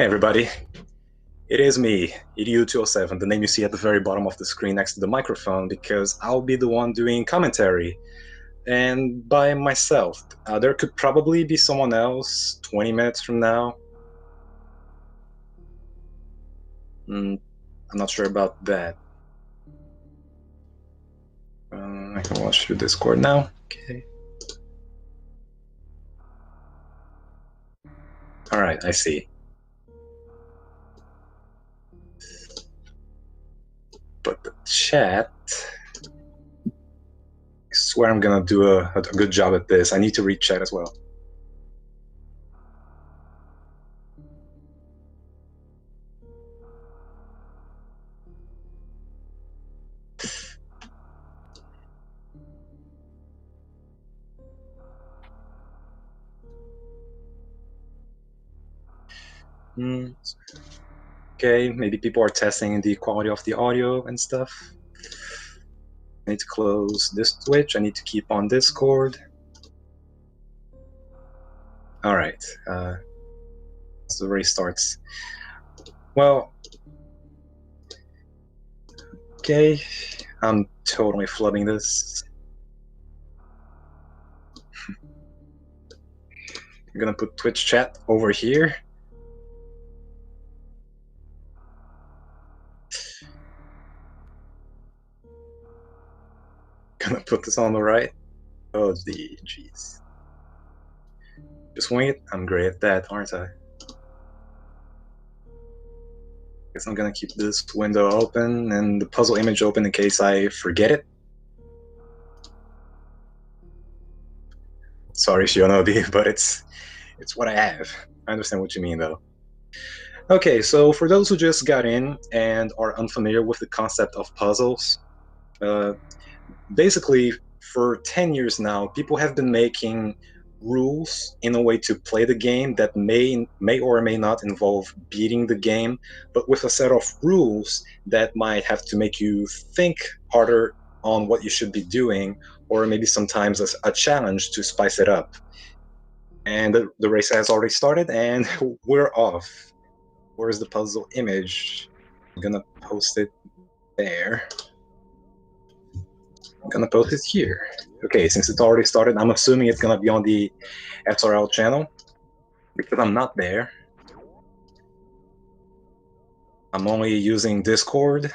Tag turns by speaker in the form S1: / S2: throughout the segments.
S1: Hey everybody, it is me, EDU207, the name you see at the very bottom of the screen next to the microphone, because I'll be the one doing commentary, and by myself. There could probably be someone else 20 minutes from now. I'm not sure about that. I can watch through Discord now. Okay. Alright, I see. But the chat... I swear I'm gonna do a good job at this. I need to read chat as well. Okay, maybe people are testing the quality of the audio and stuff. I need to close this Twitch. I need to keep on Discord. All right. So the race starts. Well, okay. I'm totally flubbing this. I'm gonna put Twitch chat over here. Gonna put this on the right. Oh, jeez. Just wing it. I'm great at that, aren't I? Guess I'm gonna keep this window open and the puzzle image open in case I forget it. Sorry, Shionobi, but it's what I have. I understand what you mean, though. Okay, so for those who just got in and are unfamiliar with the concept of puzzles, basically for 10 years now, people have been making rules in a way to play the game that may or may not involve beating the game, but with a set of rules that might have to make you think harder on what you should be doing, or maybe sometimes a challenge to spice it up. And the race has already started, and we're off. Where's the puzzle image? I'm gonna post it there. I'm gonna post it here. Okay, since it's already started, I'm assuming it's gonna be on the SRL channel, because I'm not there. I'm only using Discord.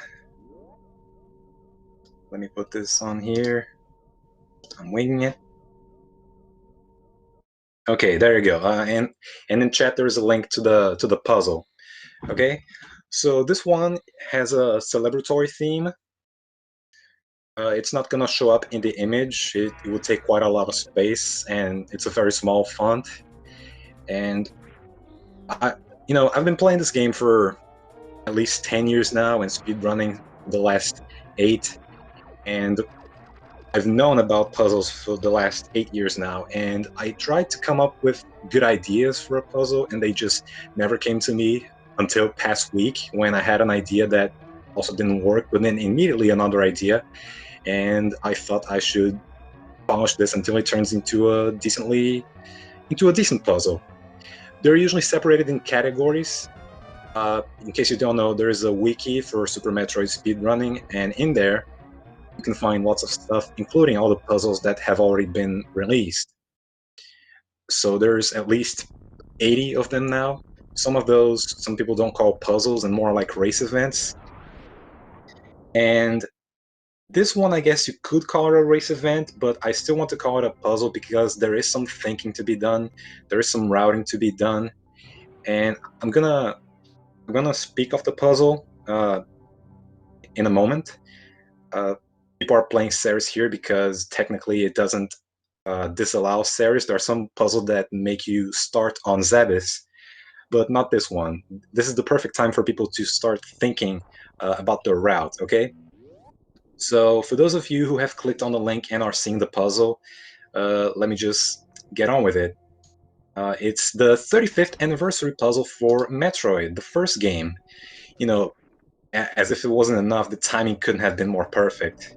S1: Let me put this on here. I'm winging it. Okay, there you go. And in chat there's a link to the puzzle. Okay, so this one has a celebratory theme. It's not gonna show up in the image. It will take quite a lot of space, and it's a very small font. And I've been playing this game for at least 10 years now, and speedrunning the last 8. And I've known about puzzles for the last 8 years now, and I tried to come up with good ideas for a puzzle, and they just never came to me until past week, when I had an idea that also didn't work, but then immediately another idea, and I thought I should polish this until it turns into a decent puzzle. They're usually separated in categories. In case you don't know, there is a wiki for Super Metroid speedrunning, and in there you can find lots of stuff, including all the puzzles that have already been released. So there's at least 80 of them now. Some of those, some people don't call puzzles and more like race events. And this one, I guess you could call it a race event, but I still want to call it a puzzle because there is some thinking to be done. There is some routing to be done. And I'm gonna speak of the puzzle in a moment. People are playing series here because technically it doesn't disallow series. There are some puzzles that make you start on Zabis, but not this one. This is the perfect time for people to start thinking about their route, okay? So for those of you who have clicked on the link and are seeing the puzzle, let me just get on with it. It's the 35th anniversary puzzle for Metroid, the first game. You know, as if it wasn't enough, the timing couldn't have been more perfect.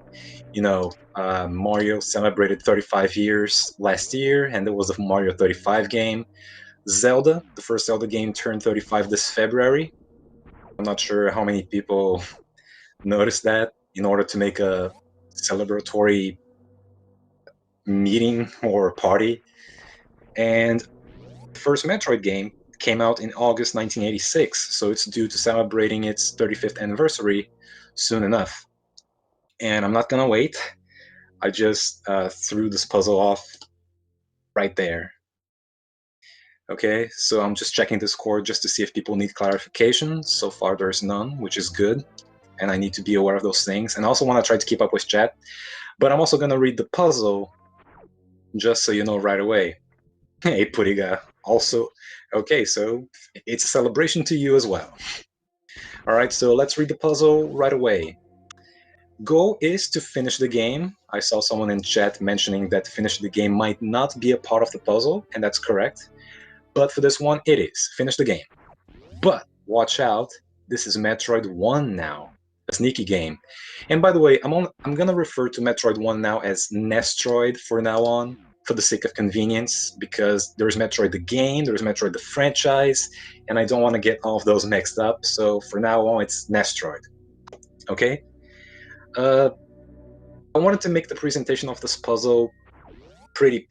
S1: Mario celebrated 35 years last year, and there was a Mario 35 game. Zelda, the first Zelda game, turned 35 this February. I'm not sure how many people noticed that in order to make a celebratory meeting or party. And the first Metroid game came out in August 1986, so it's due to celebrating its 35th anniversary soon enough. And I'm not gonna wait. I just threw this puzzle off right there. Okay, so I'm just checking Discord just to see if people need clarification. So far, there's none, which is good. And I need to be aware of those things. And I also want to try to keep up with chat. But I'm also going to read the puzzle just so you know right away. Hey, Puriga. Also, okay, so it's a celebration to you as well. All right, so let's read the puzzle right away. Goal is to finish the game. I saw someone in chat mentioning that finish the game might not be a part of the puzzle, and that's correct. But for this one, it is. Finish the game. But watch out, this is Metroid 1 now, a sneaky game. And by the way, I'm gonna refer to Metroid 1 now as Nestroid for now on, for the sake of convenience, because there's Metroid the game, there's Metroid the franchise, and I don't want to get all of those mixed up. So for now on, it's Nestroid. Okay. Uh, I wanted to make the presentation of this puzzle pretty,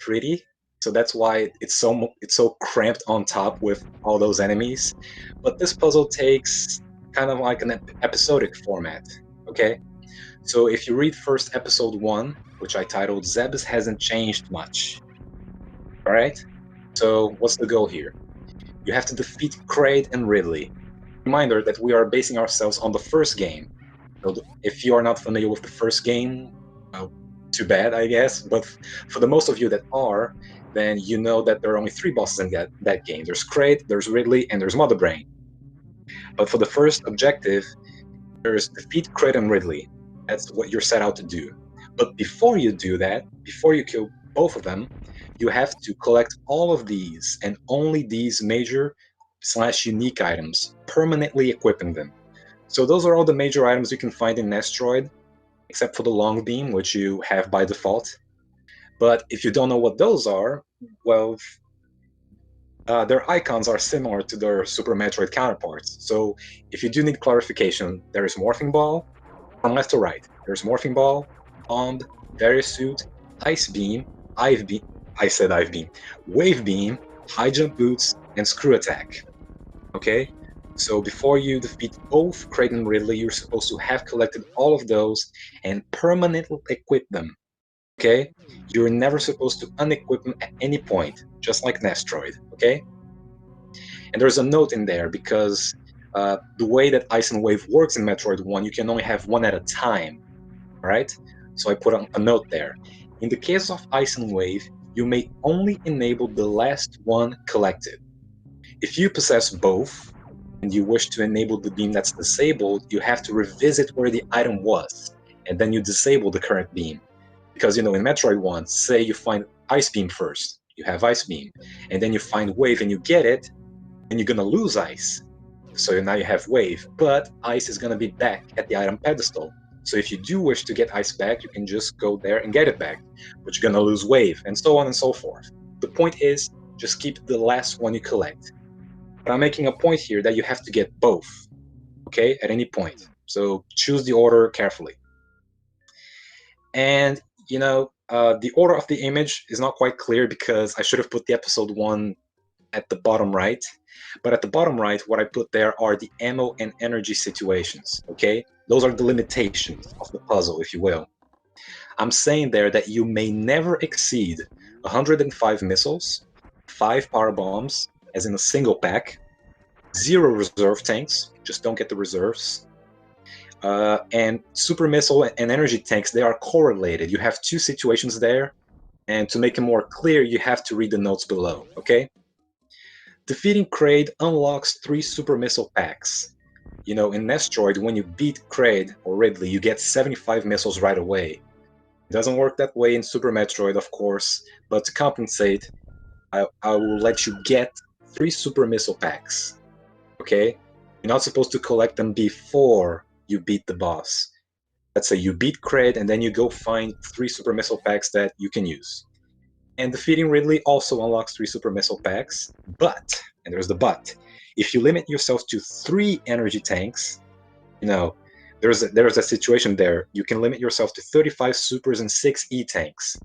S1: so that's why it's so cramped on top with all those enemies. But this puzzle takes kind of like an episodic format. Okay, so if you read first episode 1, which I titled Zeb's Hasn't Changed Much. All right, so what's the goal here? You have to defeat Kraid and Ridley. Reminder that we are basing ourselves on the first game. So if you are not familiar with the first game, well, too bad, I guess. But for the most of you that are, then you know that there are only 3 bosses in that game. There's Kraid, there's Ridley, and there's Mother Brain. But for the first objective, there's defeat Kraid and Ridley. That's what you're set out to do. But before you do that, before you kill both of them, you have to collect all of these and only these major / unique items, permanently equipping them. So those are all the major items you can find in Nestroid, except for the long beam, which you have by default. But if you don't know what those are, well, their icons are similar to their Super Metroid counterparts. So if you do need clarification, there is Morphing Ball from left to right. There's Morphing Ball, Bomb, Various Suit, Ice Beam, Ive Beam. I said Ive Beam, Wave Beam, High Jump Boots, and Screw Attack. Okay, so before you defeat both Kraid and Ridley, you're supposed to have collected all of those and permanently equip them. Okay, you're never supposed to unequip them at any point, just like Nestroid. Okay, and there's a note in there because the way that Ice and Wave works in Metroid 1, you can only have one at a time. All right, so I put a note there. In the case of Ice and Wave, you may only enable the last one collected. If you possess both, and you wish to enable the beam that's disabled, you have to revisit where the item was, and then you disable the current beam. Because, in Metroid 1, say you find Ice Beam first, you have Ice Beam, and then you find Wave and you get it, and you're gonna lose Ice. So now you have Wave, but Ice is gonna be back at the item pedestal. So if you do wish to get Ice back, you can just go there and get it back, but you're gonna lose Wave, and so on and so forth. The point is, just keep the last one you collect. But I'm making a point here that you have to get both, okay, at any point. So choose the order carefully. And, the order of the image is not quite clear because I should have put the episode 1 at the bottom right. But at the bottom right, what I put there are the ammo and energy situations, okay? Those are the limitations of the puzzle, if you will. I'm saying there that you may never exceed 105 missiles, 5 power bombs, as in a single pack, 0 reserve tanks, just don't get the reserves. And super missile and energy tanks, they are correlated. You have 2 situations there, and to make it more clear, you have to read the notes below, okay? Defeating Kraid unlocks 3 super missile packs. In Nestroid, when you beat Kraid or Ridley, you get 75 missiles right away. It doesn't work that way in Super Metroid, of course, but to compensate, I will let you get 3 super missile packs. Okay? You're not supposed to collect them before you beat the boss. Let's say you beat Kraid and then you go find 3 super missile packs that you can use. And defeating Ridley also unlocks 3 super missile packs, but, and there's the but, if you limit yourself to 3 energy tanks, you know, there's a situation there. You can limit yourself to 35 supers and 6 E-tanks.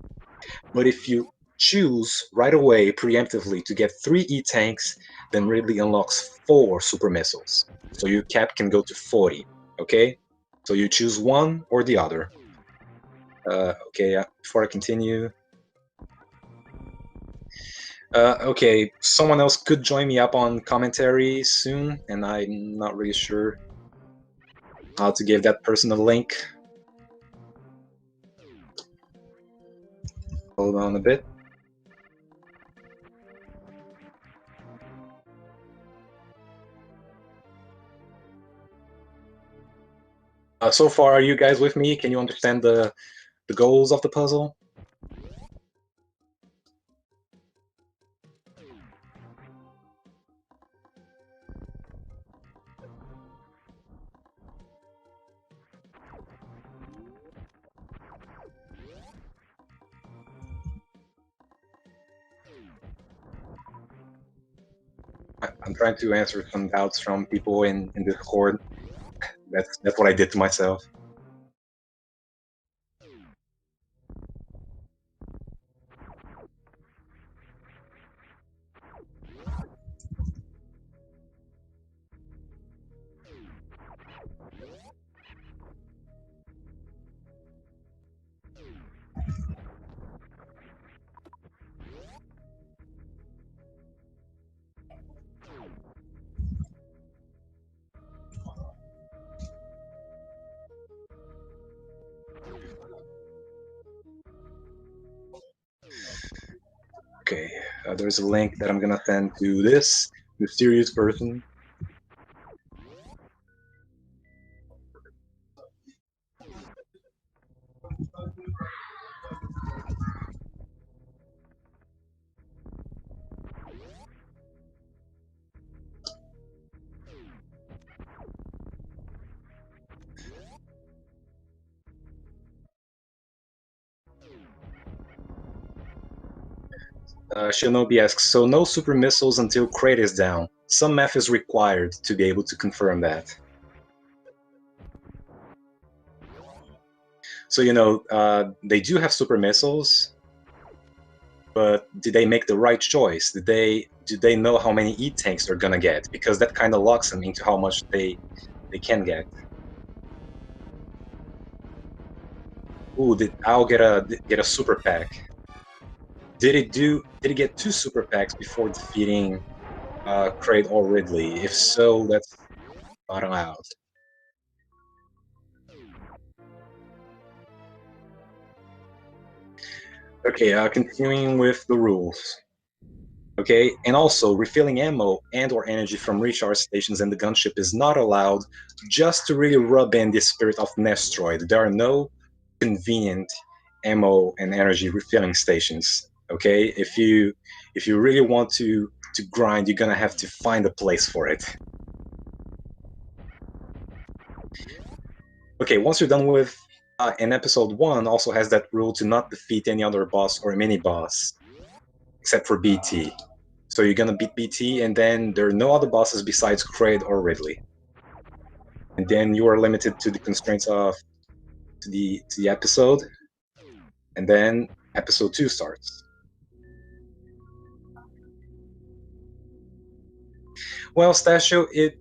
S1: But if you choose right away, preemptively, to get 3 E-tanks, then Ridley unlocks 4 super missiles. So your cap can go to 40, okay? So you choose one or the other. Okay, before I continue, okay, someone else could join me up on commentary soon, and I'm not really sure how to give that person a link. Hold on a bit. So far, are you guys with me? Can you understand the goals of the puzzle? I'm trying to answer some doubts from people in Discord. That's what I did to myself. Okay, there's a link that I'm gonna send to this mysterious person. Shinobi asks, so no super missiles until Crate is down. Some math is required to be able to confirm that. So, they do have super missiles, but did they make the right choice? Do they know how many E-tanks they're gonna get? Because that kind of locks them into how much they can get. Ooh, did Al get a super pack? Did it get 2 super packs before defeating Kraid or Ridley? If so, that's not allowed. Okay, continuing with the rules. Okay, and also refilling ammo and or energy from recharge stations in the gunship is not allowed, just to really rub in the spirit of Nestroid. There are no convenient ammo and energy refilling stations. Okay, if you really want to grind, you're gonna have to find a place for it. Okay, once you're done with and episode 1 also has that rule to not defeat any other boss or mini boss except for BT. So you're gonna beat BT, and then there are no other bosses besides Kraid or Ridley. And then you are limited to the constraints of the episode, and then episode 2 starts. Well, Stasio, it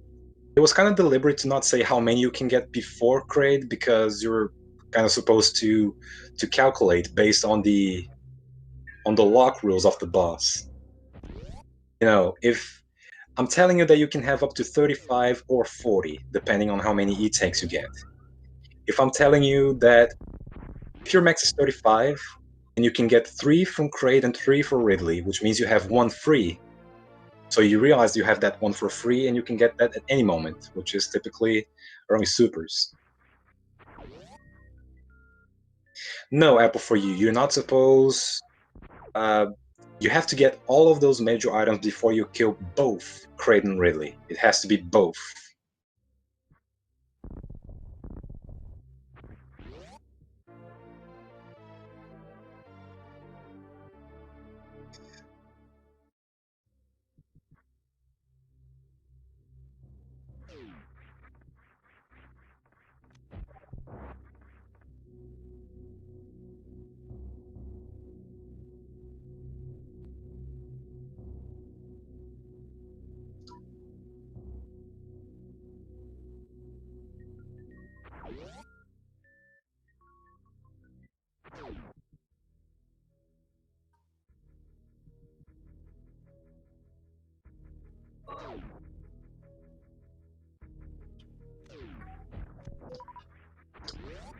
S1: was kind of deliberate to not say how many you can get before Kraid, because you're kind of supposed to calculate based on the lock rules of the boss. If I'm telling you that you can have up to 35 or 40, depending on how many E-takes you get. If I'm telling you that if your max is 35, and you can get 3 from Kraid and 3 for Ridley, which means you have 1 free. So you realize you have that 1 for free, and you can get that at any moment, which is typically only supers. No, Apple for you. You're not supposed. You have to get all of those major items before you kill both Kraid and Ridley. It has to be both.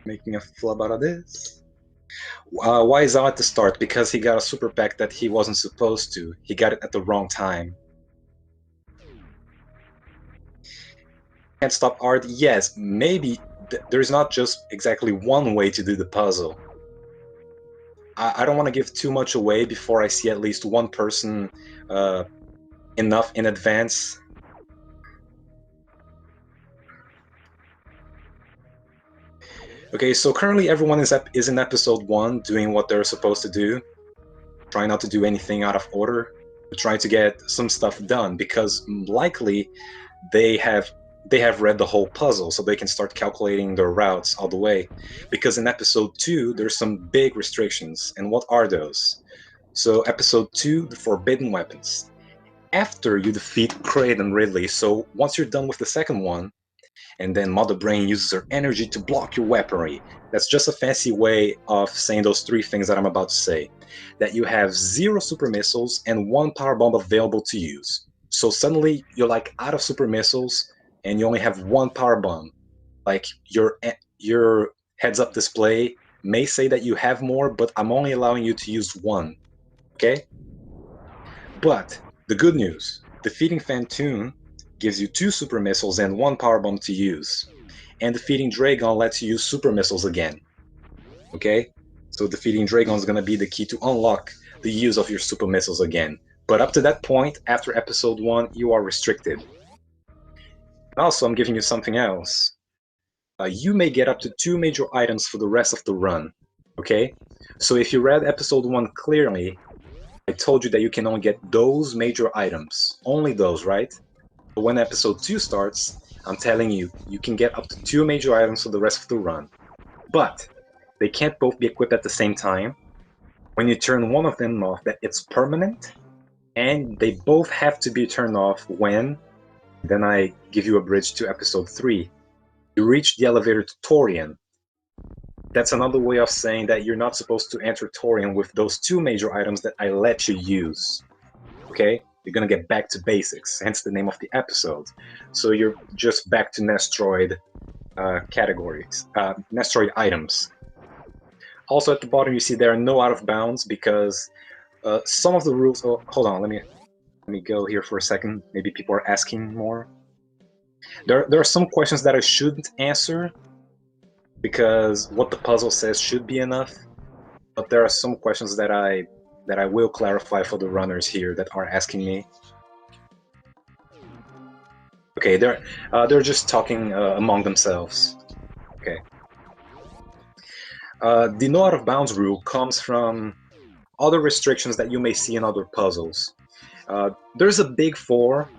S1: Making a flub out of this. Why is Al at the start? Because he got a super pack that he wasn't supposed to. He got it at the wrong time. Can't stop art? Yes, maybe there's not just exactly one way to do the puzzle. I don't want to give too much away before I see at least one person enough in advance. Okay, so currently everyone is in episode 1 doing what they're supposed to do, trying not to do anything out of order, trying to get some stuff done because likely they have read the whole puzzle so they can start calculating their routes all the way. Because in episode 2 there's some big restrictions, and what are those? So episode 2, the forbidden weapons. After you defeat Kraid and Ridley, so once you're done with the second one, and then Mother Brain uses her energy to block your weaponry. That's just a fancy way of saying those three things that I'm about to say. That you have 0 super missiles and 1 power bomb available to use. So suddenly you're like out of super missiles and you only have 1 power bomb. Like your heads up display may say that you have more, but I'm only allowing you to use 1. Okay? But the good news, defeating Phantoon gives you 2 super missiles and 1 power bomb to use. And defeating Dragon lets you use super missiles again. Okay? So defeating Dragon is going to be the key to unlock the use of your super missiles again. But up to that point, after episode 1, you are restricted. Also, I'm giving you something else. You may get up to 2 major items for the rest of the run. Okay? So if you read episode 1 clearly, I told you that you can only get those major items. Only those, right? But when episode 2 starts, I'm telling you, you can get up to 2 major items for the rest of the run. But they can't both be equipped at the same time. When you turn one of them off, that it's permanent, and they both have to be turned off when, then I give you a bridge to episode 3. You reach the elevator to Torian. That's another way of saying that you're not supposed to enter Torian with those 2 major items that I let you use. Okay? You're gonna get back to basics, hence the name of the episode. So you're just back to Nestroid categories, Nestroid items. Also at the bottom you see there are no out of bounds because some of the rules. Oh, hold on, let me go here for a second. Maybe people are asking more. There are some questions that I shouldn't answer because what the puzzle says should be enough. But there are some questions that I will clarify for the runners here that are asking me. Okay, they're just talking among themselves. Okay. The no out of bounds rule comes from other restrictions that you may see in other puzzles. There's a big four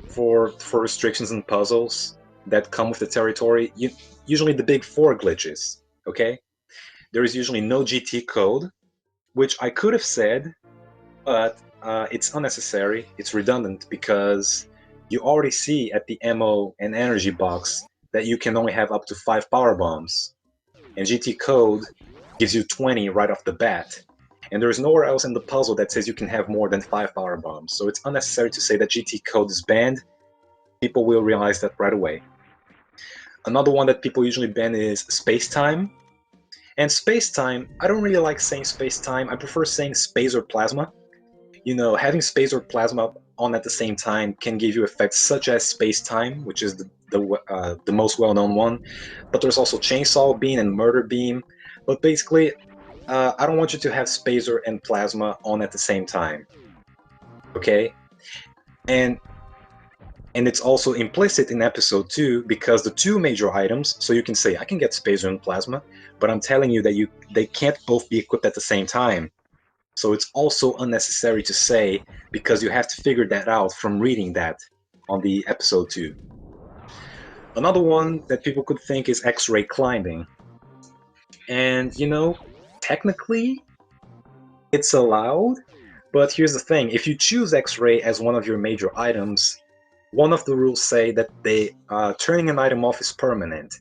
S1: for restrictions in puzzles that come with the territory. Usually the big four glitches. Okay, there is usually no GT code, which I could have said, but it's unnecessary. It's redundant because you already see at the ammo and energy box that you can only have up to 5 power bombs, and GT code gives you 20 right off the bat. And there's nowhere else in the puzzle that says you can have more than 5 power bombs, so it's unnecessary to say that GT code is banned. People will realize that right away. Another one that people usually ban is space-time. And space-time, I don't really like saying space-time. I prefer saying space or plasma. You know, having space or plasma on at the same time can give you effects such as space-time, which is the most well-known one. But there's also chainsaw beam and murder beam. But basically, I don't want you to have spacer and plasma on at the same time. Okay? And it's also implicit in episode 2 because the 2 major items, so you can say I can get spacer and plasma, but I'm telling you that they can't both be equipped at the same time. So it's also unnecessary to say because you have to figure that out from reading that on the episode 2. Another one that people could think is X-ray climbing. And you know, technically it's allowed, but here's the thing, if you choose X-ray as one of your major items, one of the rules say that turning an item off is permanent.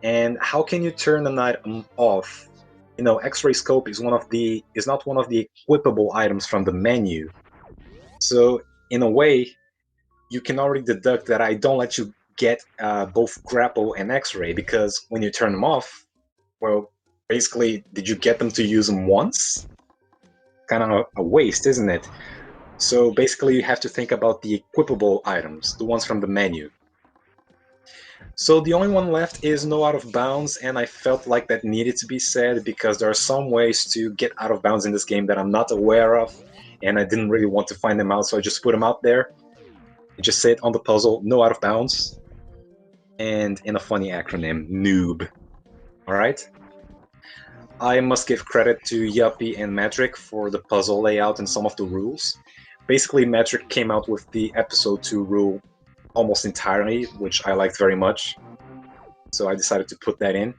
S1: And how can you turn an item off? You know, X-ray scope is not one of the equipable items from the menu. So in a way, you can already deduct that I don't let you get both grapple and X-ray because when you turn them off, Well, basically, did you get them to use them once? Kind of a waste, isn't it? So basically, you have to think about the equipable items, the ones from the menu. So the only one left is no out of bounds, and I felt like that needed to be said because there are some ways to get out of bounds in this game that I'm not aware of, and I didn't really want to find them out, so I just put them out there. It just said on the puzzle, no out of bounds, and in a funny acronym, noob. Alright? I must give credit to Yuppie and Metric for the puzzle layout and some of the rules. Basically, Metric came out with the episode 2 rule almost entirely, which I liked very much, so I decided to put that in.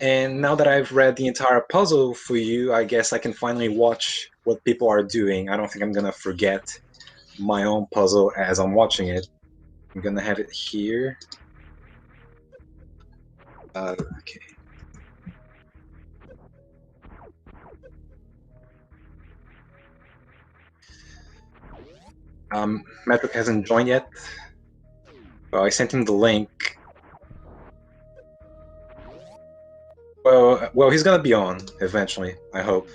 S1: And now that I've read the entire puzzle for you, I guess I can finally watch what people are doing. I don't think I'm gonna forget my own puzzle as I'm watching it. I'm gonna have it here. Okay. Metric hasn't joined yet. I sent him the link. Well, he's gonna be on eventually. I hope.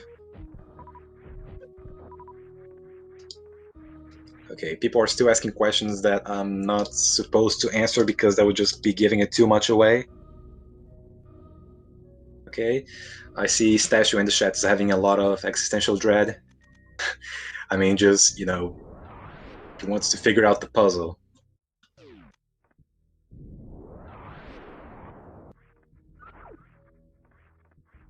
S1: Okay, people are still asking questions that I'm not supposed to answer because that would just be giving it too much away. Okay, I see Statue in the chat is having a lot of existential dread. I mean, just, he wants to figure out the puzzle.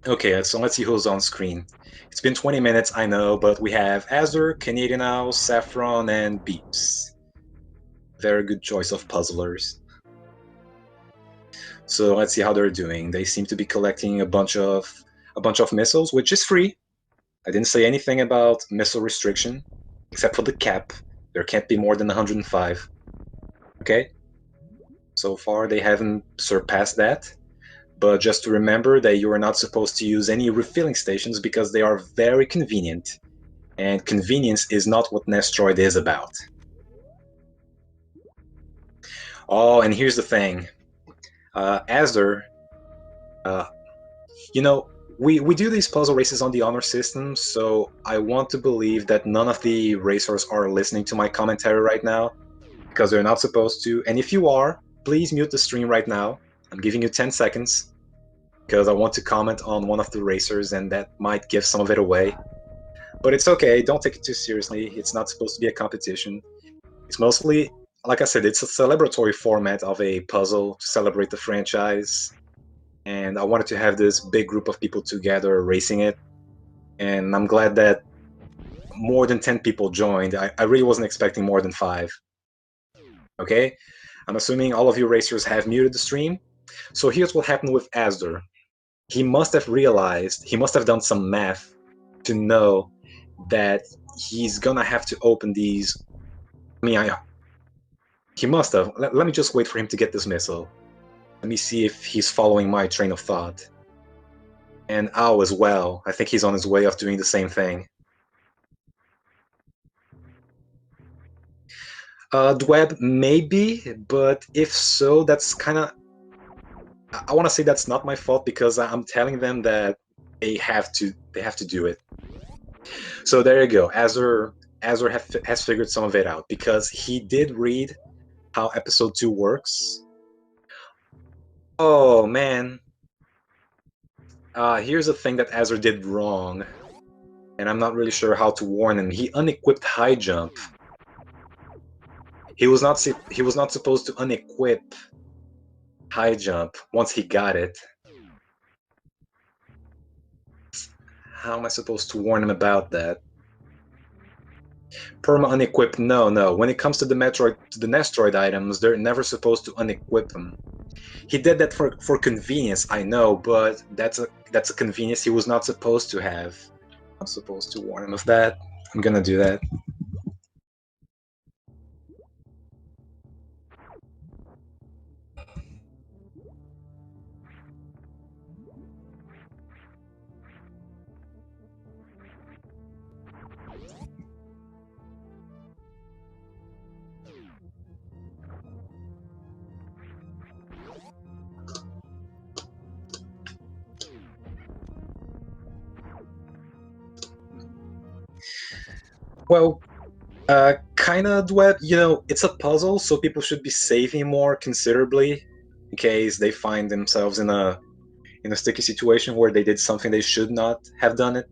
S1: Okay, so let's see who's on screen. It's been 20 minutes, I know, but we have Azure, Canadian Owl, Saffron, and Beeps. Very good choice of puzzlers. So let's see how they're doing. They seem to be collecting a bunch of missiles, which is free. I didn't say anything about missile restriction, except for the cap. There can't be more than 105. Okay? So far, they haven't surpassed that. But just to remember that you are not supposed to use any refilling stations because they are very convenient. And convenience is not what Nestroid is about. Oh, and here's the thing. Asder, uh, you know, we do these puzzle races on the honor system, so I want to believe that none of the racers are listening to my commentary right now, because they're not supposed to. And if you are, please mute the stream right now. I'm giving you 10 seconds, because I want to comment on one of the racers, and that might give some of it away. But it's okay, don't take it too seriously. It's not supposed to be a competition. It's mostly, like I said, it's a celebratory format of a puzzle to celebrate the franchise. And I wanted to have this big group of people together racing it. And I'm glad that more than 10 people joined. I really wasn't expecting more than 5. Okay? I'm assuming all of you racers have muted the stream. So here's what happened with Asder. He must have realized, he must have done some math to know that he's gonna have to open these. He must have. Let me just wait for him to get this missile. Let me see if he's following my train of thought. And Ao as well. I think he's on his way of doing the same thing. Dweb, maybe, but if so, that's kind of. I want to say that's not my fault because I'm telling them that they have to. They have to do it. So there you go. Azur has figured some of it out because he did read how episode 2 works. Oh man. Here's a thing that Azur did wrong, and I'm not really sure how to warn him. He unequipped high jump. He was not supposed to unequip high jump once he got it. How am I supposed to warn him about that? Perma unequipped? No. When it comes to the Nestroid items, they're never supposed to unequip them. He did that for convenience, I know, but that's a convenience he was not supposed to have. I'm supposed to warn him of that. I'm gonna do that. Well, kind of duet. It's a puzzle, so people should be saving more considerably in case they find themselves in a sticky situation where they did something they should not have done it.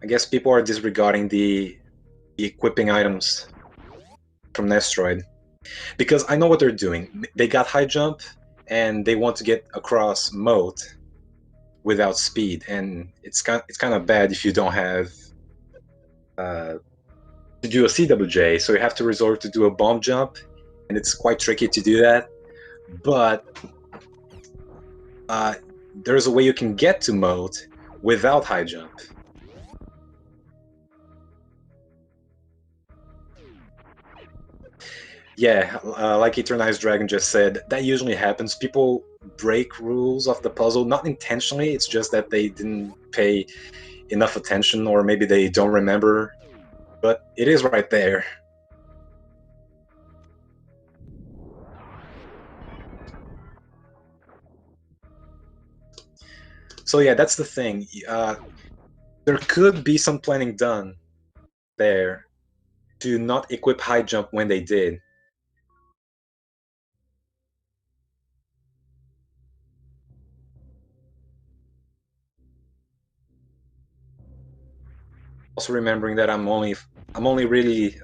S1: I guess people are disregarding the equipping items from Nestroid because I know what they're doing. They got high jump and they want to get across moat without speed, and it's kind of bad if you don't have uh, to do a CWJ, so you have to resort to do a bomb jump, and it's quite tricky to do that. But uh, there's a way you can get to moat without high jump. Yeah, like Eternized Dragon just said, that usually happens. People break rules of the puzzle, not intentionally, it's just that they didn't pay enough attention, or maybe they don't remember, but it is right there. So yeah, that's the thing. There could be some planning done there to not equip high jump when they did. Also remembering that I'm only really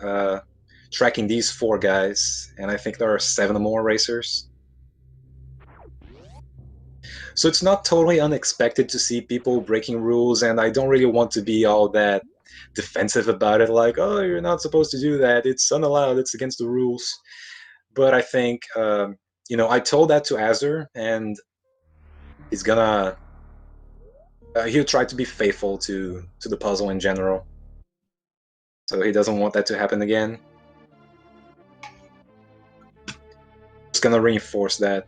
S1: tracking these four guys, and I think there are 7 more racers. So it's not totally unexpected to see people breaking rules, and I don't really want to be all that defensive about it, like, oh, you're not supposed to do that. It's unallowed. It's against the rules. But I think, I told that to Azur, and he's gonna he'll try to be faithful to the puzzle in general. So he doesn't want that to happen again. It's gonna reinforce that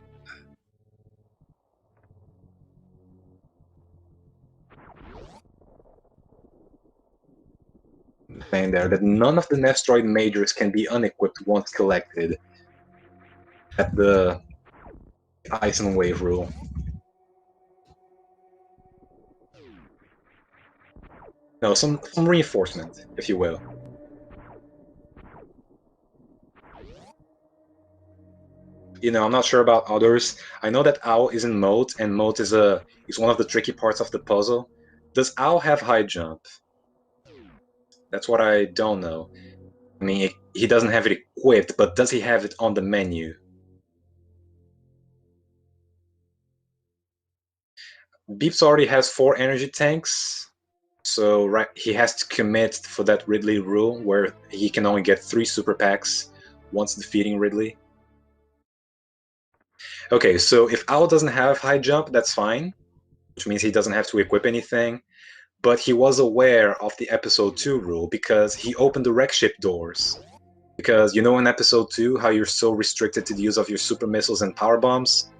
S1: thing there, that none of the Nestroid majors can be unequipped once collected at the Ice and Wave rule. No, some reinforcement, if you will. I'm not sure about others. I know that Owl is in Moat, and Moat is one of the tricky parts of the puzzle. Does Owl have high jump? That's what I don't know. I mean, he doesn't have it equipped, but does he have it on the menu? Beeps already has 4 energy tanks, so right, he has to commit for that Ridley rule, where he can only get 3 super packs once defeating Ridley. Okay, so if Owl doesn't have high jump, that's fine, which means he doesn't have to equip anything. But he was aware of the episode 2 rule because he opened the wreck ship doors. Because in episode 2 how you're so restricted to the use of your super missiles and power bombs?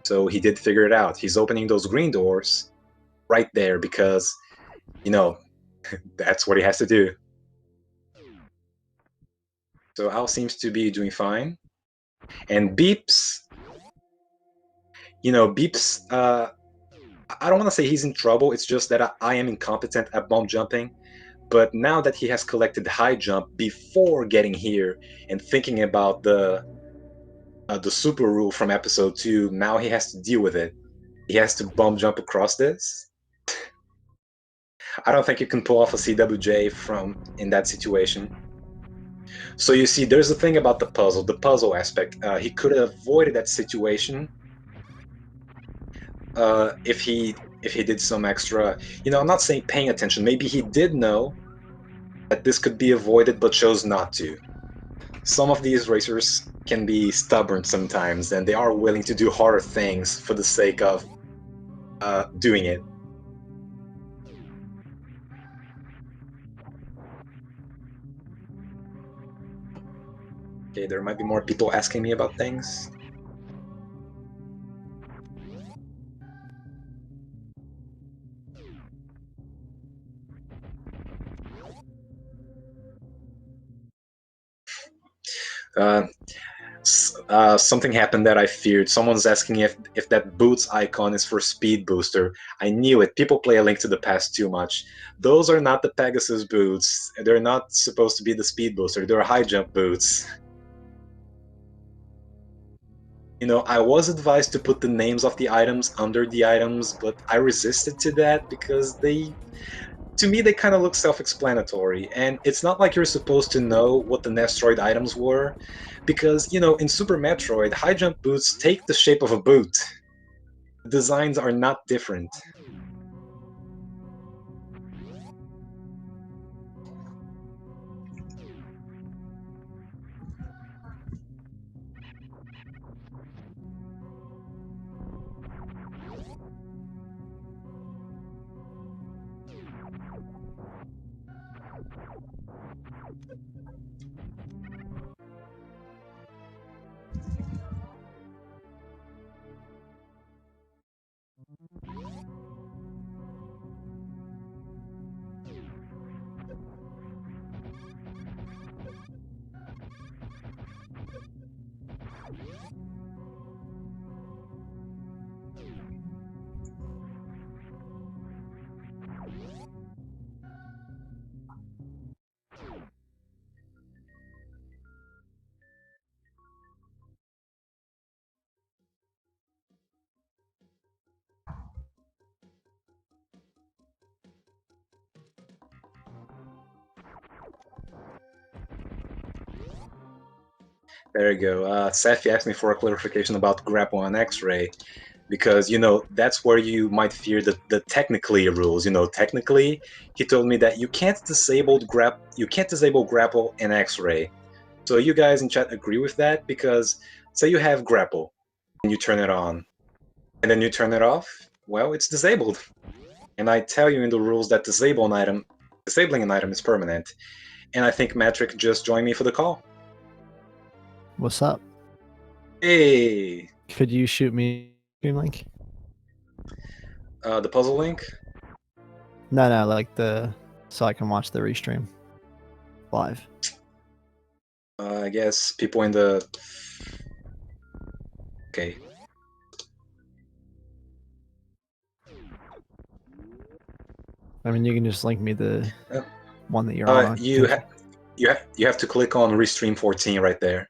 S1: So he did figure it out. He's opening those green doors right there because, you know, that's what he has to do. So Al seems to be doing fine. And Beeps, I don't want to say he's in trouble. It's just that I am incompetent at bomb jumping. But now that he has collected high jump before getting here and thinking about the super rule from episode 2, now he has to deal with it. He has to bomb jump across this. I don't think you can pull off a CWJ from in that situation. So you see, there's a thing about the puzzle aspect. He could have avoided that situation if he did some extra. I'm not saying paying attention. Maybe he did know that this could be avoided, but chose not to. Some of these racers can be stubborn sometimes, and they are willing to do harder things for the sake of doing it. Okay, there might be more people asking me about things. Uh, Something happened that I feared. Someone's asking if that boots icon is for speed booster. I knew it. People play A Link to the Past too much. Those are not the Pegasus boots. They're not supposed to be the speed booster. They're high jump boots. You know, I was advised to put the names of the items under the items, but I resisted to that because to me, they kind of look self-explanatory. And it's not like you're supposed to know what the Nestroid items were, because, you know, in Super Metroid, high jump boots take the shape of a boot. The designs are not different. There you go. Seth asked me for a clarification about grapple on X-ray, because, you know, that's where you might fear the technically rules. You know, technically, he told me that you can't disable grapple in X-ray. So you guys in chat agree with that? Because say you have grapple and you turn it on, and then you turn it off, well, it's disabled. And I tell you in the rules that disabling an item is permanent. And I think Metric just joined me for the call.
S2: What's up?
S1: Hey,
S2: Could you shoot me a stream link?
S1: the puzzle link?
S2: No, like so I can watch the restream live.
S1: I guess people in the... Okay.
S2: I mean, you can just link me the one that you're on.
S1: You have to click on Restream 14 right there.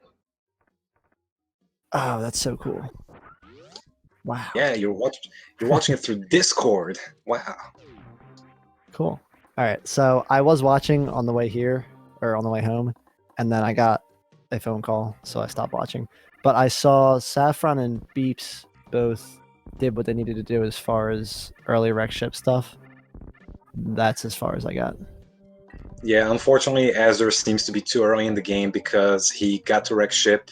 S2: Oh, that's so cool. Wow.
S1: Yeah, you're watching it through Discord. Wow.
S2: Cool. All right. So I was watching on the way here or on the way home, and then I got a phone call, so I stopped watching. But I saw Saffron and Beeps both did what they needed to do as far as early rec ship stuff. That's as far as I got.
S1: Yeah, unfortunately, Azure seems to be too early in the game because he got to wreck ship,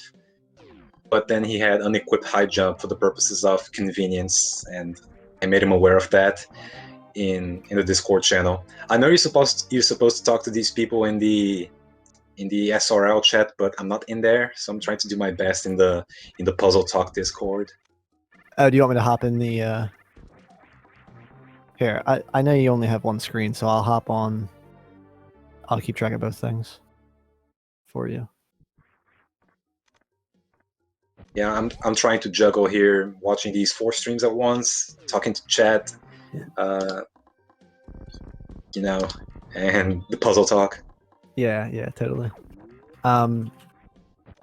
S1: but then he had unequipped high jump for the purposes of convenience, and I made him aware of that in the Discord channel. I know you're supposed to talk to these people in the SRL chat, but I'm not in there, so I'm trying to do my best in the Puzzle Talk Discord.
S2: Oh, do you want me to hop in the? Here, I know you only have one screen, so I'll hop on. I'll keep track of both things for you.
S1: Yeah, I'm trying to juggle here, watching these 4 streams at once, talking to chat, you know, and the Puzzle Talk.
S2: Yeah, totally.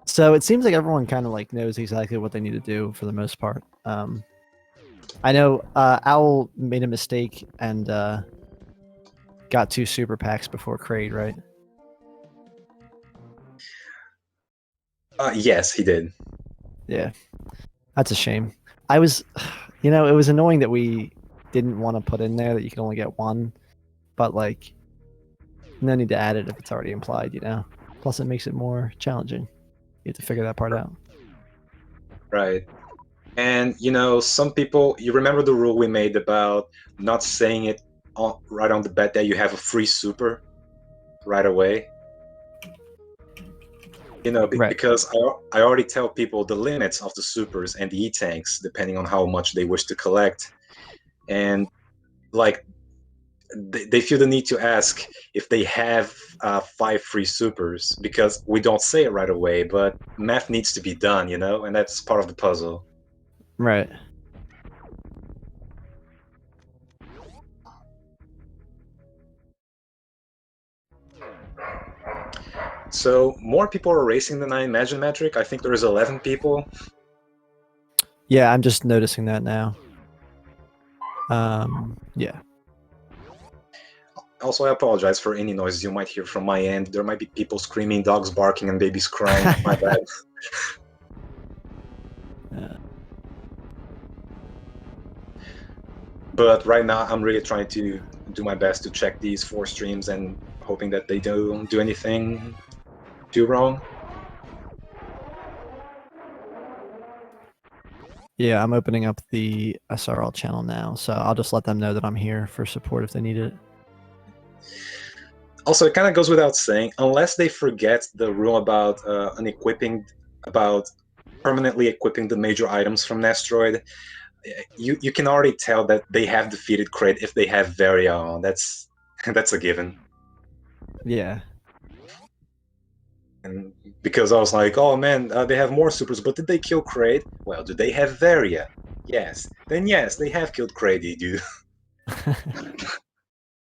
S2: So it seems like everyone kind of like knows exactly what they need to do for the most part. I know Owl made a mistake and got 2 super packs before Kraid, right?
S1: Yes, he did.
S2: Yeah, that's a shame. I was, it was annoying that we didn't want to put in there that you can only get 1, but like, no need to add it if it's already implied, Plus, it makes it more challenging. You have to figure that part out.
S1: Right. And, some people, you remember the rule we made about not saying it right on the bat that you have a free super right away?
S2: Right.
S1: Because I already tell people the limits of the supers and the E-tanks, depending on how much they wish to collect. And, like, they feel the need to ask if they have 5 free supers because we don't say it right away, but math needs to be done, and that's part of the puzzle.
S2: Right.
S1: So more people are racing than I imagine, Metric. I think there's 11 people.
S2: Yeah, I'm just noticing that now. Yeah.
S1: Also, I apologize for any noises you might hear from my end. There might be people screaming, dogs barking, and babies crying. My bad. But right now, I'm really trying to do my best to check these 4 streams and hoping that they don't do anything too wrong.
S2: Yeah, I'm opening up the SRL channel now, so I'll just let them know that I'm here for support if they need it.
S1: Also, it kind of goes without saying, unless they forget the rule about about permanently equipping the major items from Nestroid, you can already tell that they have defeated Kraid if they have Varia on. That's that's a given.
S2: Yeah.
S1: And because I was like, oh man, they have more supers, but did they kill Kraid? Well, do they have Varia? Yes. Then yes, they have killed Kraid, dude.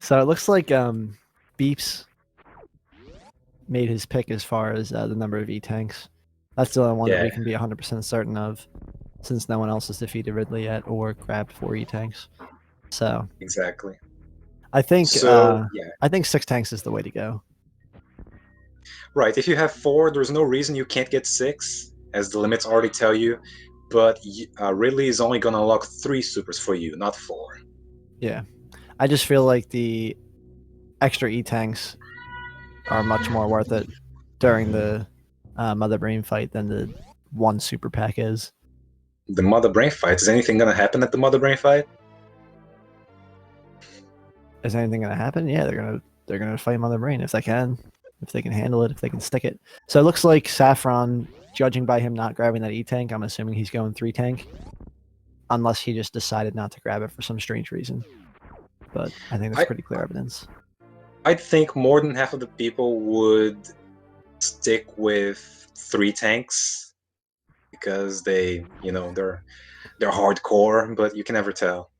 S2: So it looks like Beeps made his pick as far as the number of E-tanks. That's the only one that we
S1: Yeah,
S2: can be 100% certain of, since no one else has defeated Ridley yet or grabbed 4 E-tanks. So
S1: exactly.
S2: I think
S1: So yeah,
S2: I think 6 tanks is the way to go.
S1: right. If you have 4, there's no reason you can't get 6, as the limits already tell you. But Ridley is only gonna unlock 3 supers for you, not 4.
S2: Yeah. I just feel like the extra E-tanks are much more worth it during the Mother Brain fight than the 1 super pack is.
S1: The Mother Brain fight. Is anything gonna happen at the Mother Brain fight?
S2: Is anything going to happen? Yeah, they're gonna fight Mother Brain if they can, handle it, if they can stick it. So it looks like Saffron, judging by him not grabbing that E tank, I'm assuming he's going 3 tank, unless he just decided not to grab it for some strange reason. But I think that's pretty clear evidence.
S1: I'd think more than half of the people would stick with 3 tanks because they're hardcore, but you can never tell.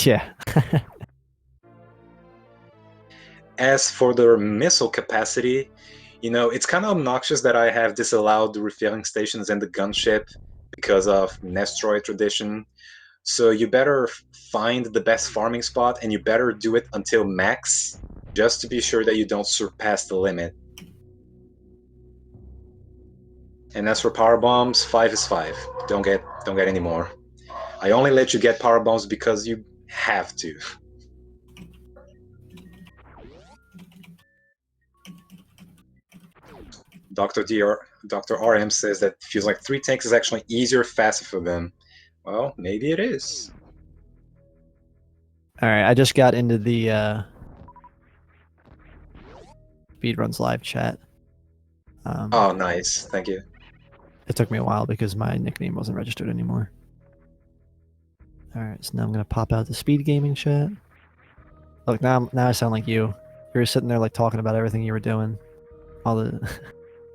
S2: Yeah.
S1: As for their missile capacity, it's kind of obnoxious that I have disallowed the refilling stations and the gunship because of Nestroid tradition. So you better find the best farming spot and you better do it until max, just to be sure that you don't surpass the limit. And as for power bombs, 5 is 5. Don't get any more. I only let you get power bombs because you have to. Dr. RM says that feels like 3 tanks is actually easier, faster for them. Well, maybe it is.
S2: All right, I just got into the Speedruns live chat.
S1: Oh, nice. Thank you.
S2: It took me a while because my nickname wasn't registered anymore. All right, so now I'm gonna pop out the speed gaming chat. Look, now I sound like you. You were sitting there like talking about everything you were doing, all the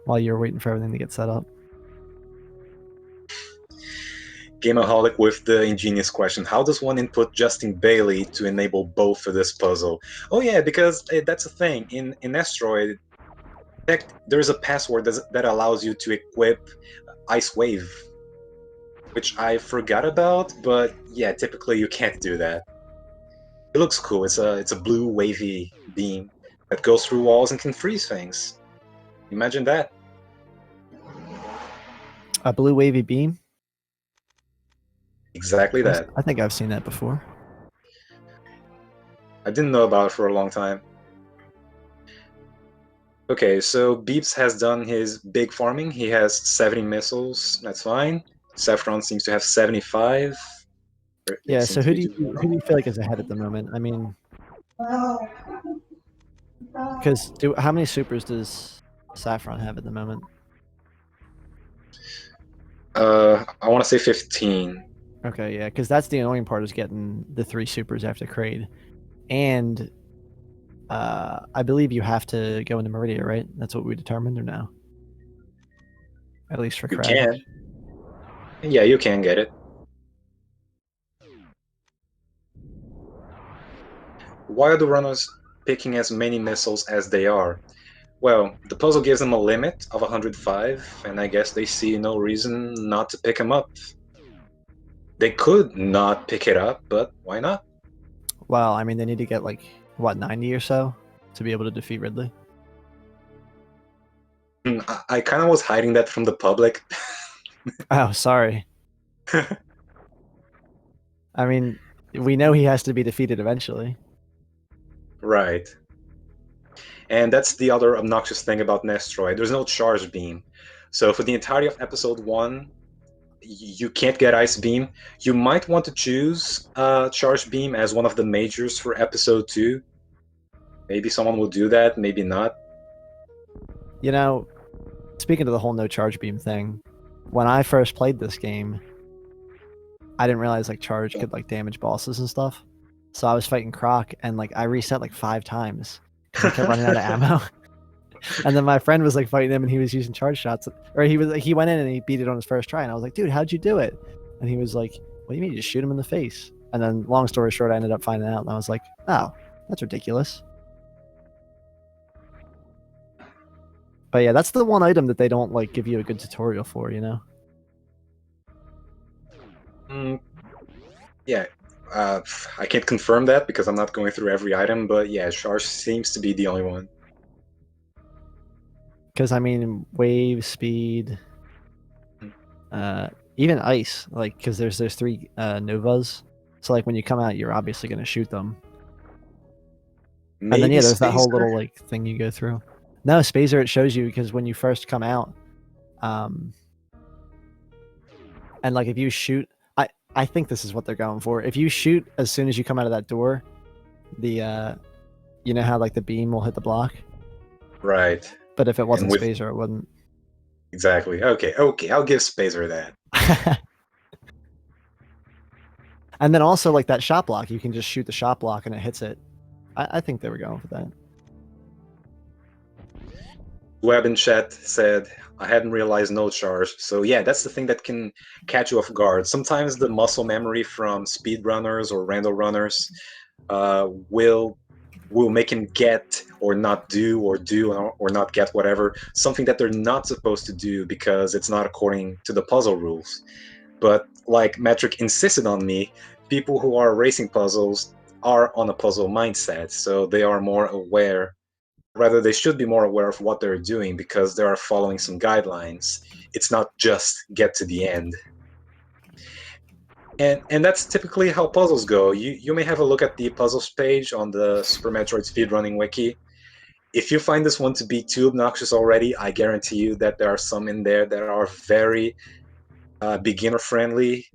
S2: while you were waiting for everything to get set up.
S1: Gameaholic with the ingenious question: how does one input Justin Bailey to enable both for this puzzle? Oh yeah, because that's a thing in Asteroid. There's a password that allows you to equip Ice Wave, which I forgot about. But yeah, typically you can't do that. It looks cool. It's a blue wavy beam that goes through walls and can freeze things. Imagine that.
S2: A blue wavy beam.
S1: Exactly that.
S2: I think I've seen that before.
S1: I didn't know about it for a long time. Okay, so Beeps has done his big farming. He has 70 missiles. That's fine. Saffron seems to have 75. They
S2: Yeah.
S1: seem
S2: So
S1: to
S2: who
S1: be
S2: do
S1: doing
S2: you feel like is ahead at the moment? I mean, because how many supers does Saffron have at the moment?
S1: I want to say 15.
S2: Okay, yeah, because that's the annoying part is getting the 3 supers after Kraid, and I believe you have to go into Meridia, right? That's what we determined, or no? At least for
S1: You
S2: Crash.
S1: can. Yeah, you can get it. Why are the runners picking as many missiles as they are? Well, the puzzle gives them a limit of 105, and I guess they see no reason not to pick them up. They could not pick it up, but why not?
S2: Well, I mean, they need to get like what 90 or so to be able to defeat Ridley.
S1: I kind of was hiding that from the public.
S2: Oh, sorry. I mean, we know he has to be defeated eventually.
S1: Right. And that's the other obnoxious thing about Nestroid. There's no charge beam. So for the entirety of episode 1, you can't get Ice Beam. You might want to choose Charge Beam as one of the majors for episode 2. Maybe someone will do that, maybe not.
S2: You know, speaking of the whole no charge beam thing, when I first played this game, I didn't realize like charge could like damage bosses and stuff. So I was fighting Croc and like I reset like 5 times because I kept running out of ammo. And then my friend was like fighting him and he was using charge shots, or he went in and he beat it on his first try. And I was like, dude, how'd you do it? And he was like, what do you mean? You just shoot him in the face. And then long story short, I ended up finding out and I was like, oh, that's ridiculous. But yeah, that's the one item that they don't like give you a good tutorial for, you know?
S1: Mm, yeah, I can't confirm that because I'm not going through every item, but yeah, Charge seems to be the only one.
S2: Because I mean, wave speed, even ice, like because there's 3 novas. So like when you come out, you're obviously gonna shoot them. And then
S1: Maybe
S2: yeah, there's that whole little
S1: Spacer?
S2: like thing you go through. No, Spacer it shows you because when you first come out, um, and like if you shoot, I think this is what they're going for. If you shoot as soon as you come out of that door, the you know how like the beam will hit the block,
S1: Right.
S2: but if it
S1: And
S2: wasn't
S1: with
S2: Spacer, it wouldn't.
S1: exactly. Okay, I'll give Spacer that.
S2: And then also like that shot block, you can just shoot the shot block and it hits it. I think they were going for that.
S1: Web in chat said, I hadn't realized no charge. So yeah, that's the thing that can catch you off guard. Sometimes the muscle memory from speedrunners or random runners will make him get or not do or do or not get whatever, something that they're not supposed to do because it's not according to the puzzle rules. But like Metric insisted on me, people who are racing puzzles are on a puzzle mindset, so they are more aware. Rather, they should be more aware of what they're doing because they are following some guidelines. It's not just get to the end. And that's typically how puzzles go. You may have a look at the puzzles page on the Super Metroid speedrunning wiki. If you find this one to be too obnoxious already, I guarantee you that there are some in there that are very beginner friendly,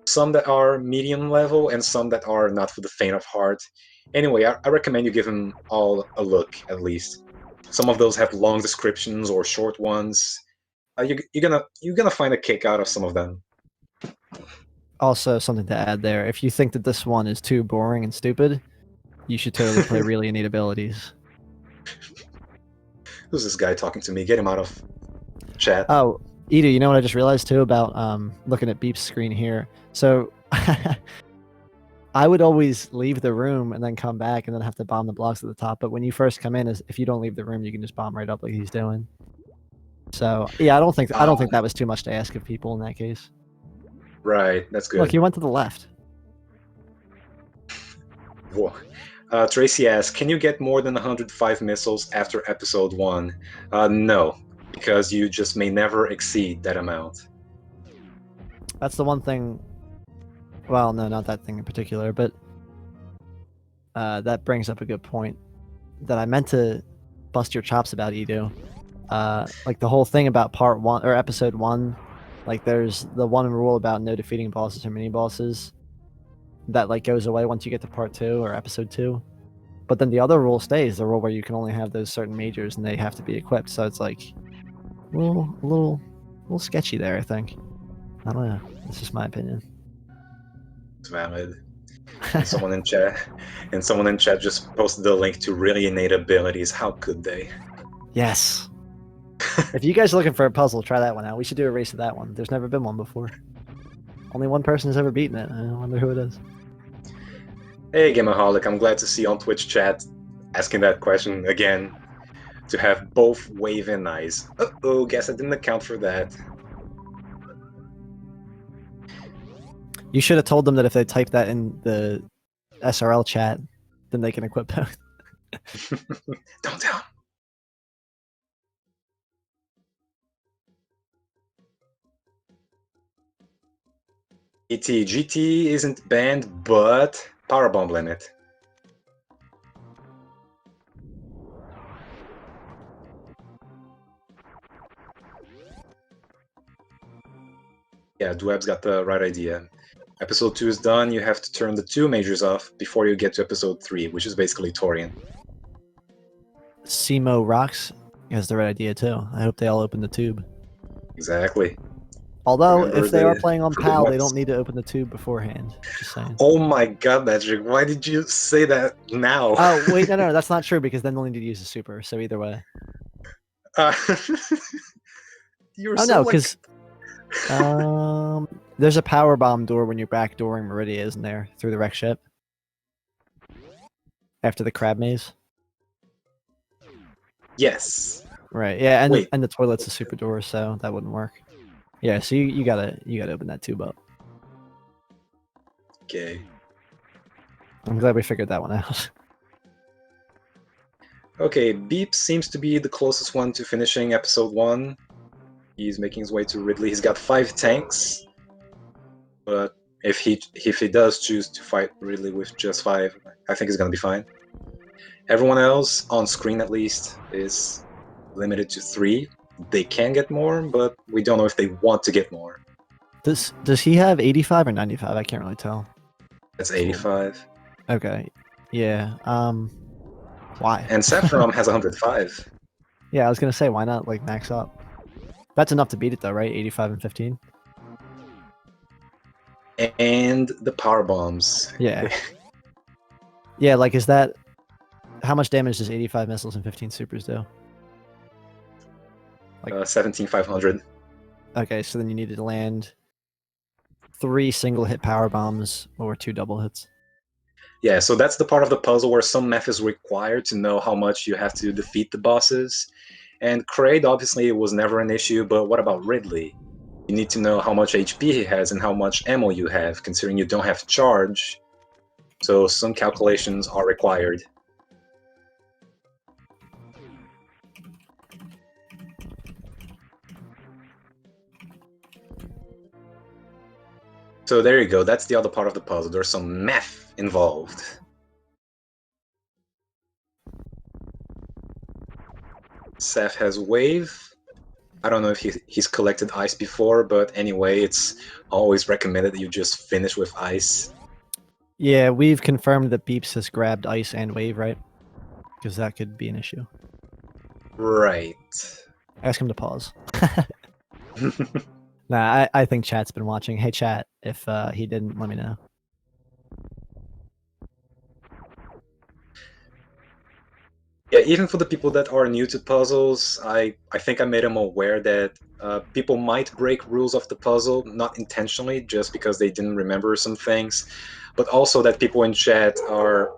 S1: some that are medium level, and some that are not for the faint of heart. Anyway, I recommend you give them all a look at least. Some of those have long descriptions or short ones. You're gonna find a kick out of some of them.
S2: Also, something to add there: if you think that this one is too boring and stupid, you should totally play Really Neat Abilities.
S1: Who's this guy talking to me? Get him out of chat.
S2: Oh, Edu, you know what I just realized too about looking at Beep's screen here? So I would always leave the room and then come back and then have to bomb the blocks at the top. But when you first come in, if you don't leave the room, you can just bomb right up like he's doing. So yeah, I don't think that was too much to ask of people in that case.
S1: Right, that's good.
S2: Look, he went to the left.
S1: Whoa. Tracy asks, can you get more than 105 missiles after episode 1? No, because you just may never exceed that amount.
S2: That's the one thing. Well, no, not that thing in particular, but that brings up a good point that I meant to bust your chops about, Edu. Like the whole thing about part 1 or episode 1, like there's the one rule about no defeating bosses or mini bosses that like goes away once you get to part 2 or episode 2. But then the other rule stays, the rule where you can only have those certain majors and they have to be equipped. So it's like a little sketchy there, I think. I don't know. It's just my opinion.
S1: It's valid. And someone in chat just posted the link to really innate abilities. How could they?
S2: Yes. If you guys are looking for a puzzle, try that one out. We should do a race of that one. There's never been one before. Only one person has ever beaten it. I wonder who it is.
S1: Hey, Gamaholic, I'm glad to see you on Twitch chat asking that question again. To have both wave and ice. Uh-oh, guess I didn't account for that.
S2: You should have told them that if they type that in the SRL chat, then they can equip both.
S1: Don't tell. GT isn't banned, but powerbomb limit. Yeah, Dweb's got the right idea. Episode 2 is done, you have to turn the 2 majors off before you get to episode 3, which is basically Torian.
S2: Simo Rocks has the right idea too. I hope they all open the tube.
S1: Exactly.
S2: Although,
S1: Remember
S2: if they are
S1: the-
S2: playing on
S1: the
S2: PAL, they
S1: nuts.
S2: don't need to open the tube beforehand. Just saying.
S1: Oh my god, Magic, why did you say that now?
S2: Oh, wait, no, that's not true because then they'll need to use the super. So either way.
S1: You're
S2: Oh,
S1: so
S2: no,
S1: like...
S2: because there's a power bomb door when you're backdooring Meridia, isn't there? Through the wreck ship. After the crab maze.
S1: Yes.
S2: Right. Yeah, and
S1: Wait.
S2: the toilet's a super door, so that wouldn't work. Yeah, so you gotta open that tube up.
S1: Okay.
S2: I'm glad we figured that one out.
S1: Okay, Beep seems to be the closest one to finishing episode 1. He's making his way to Ridley. He's got 5 tanks, but if he does choose to fight Ridley with just 5, I think he's gonna be fine. Everyone else, on screen at least, is limited to 3. They can get more, but we don't know if they want to get more.
S2: Does he have 85 or 95? I can't really tell.
S1: That's 85.
S2: Okay. Yeah. Why?
S1: And Saffron has 105.
S2: Yeah, I was gonna say, why not like max up? That's enough to beat it though, right? 85 and 15.
S1: And the power bombs.
S2: Yeah. Yeah, like is that how much damage does 85 missiles and 15 supers do? Like
S1: 17,500.
S2: Okay, so then you needed to land 3 single hit power bombs or 2 double hits.
S1: Yeah, so that's the part of the puzzle where some math is required to know how much you have to defeat the bosses. And Kraid obviously was never an issue, but what about Ridley? You need to know how much HP he has and how much ammo you have, considering you don't have charge. So some calculations are required. So there you go, that's the other part of the puzzle. There's some math involved. Seth has wave. I don't know if he's collected ice before, but anyway, it's always recommended that you just finish with ice.
S2: Yeah, we've confirmed that Beeps has grabbed ice and wave, right? Because that could be an issue.
S1: Right.
S2: Ask him to pause. Nah, I think chat's been watching. Hey chat, if he didn't, let me know.
S1: Yeah, even for the people that are new to puzzles, I think I made them aware that people might break rules of the puzzle, not intentionally, just because they didn't remember some things, but also that people in chat are,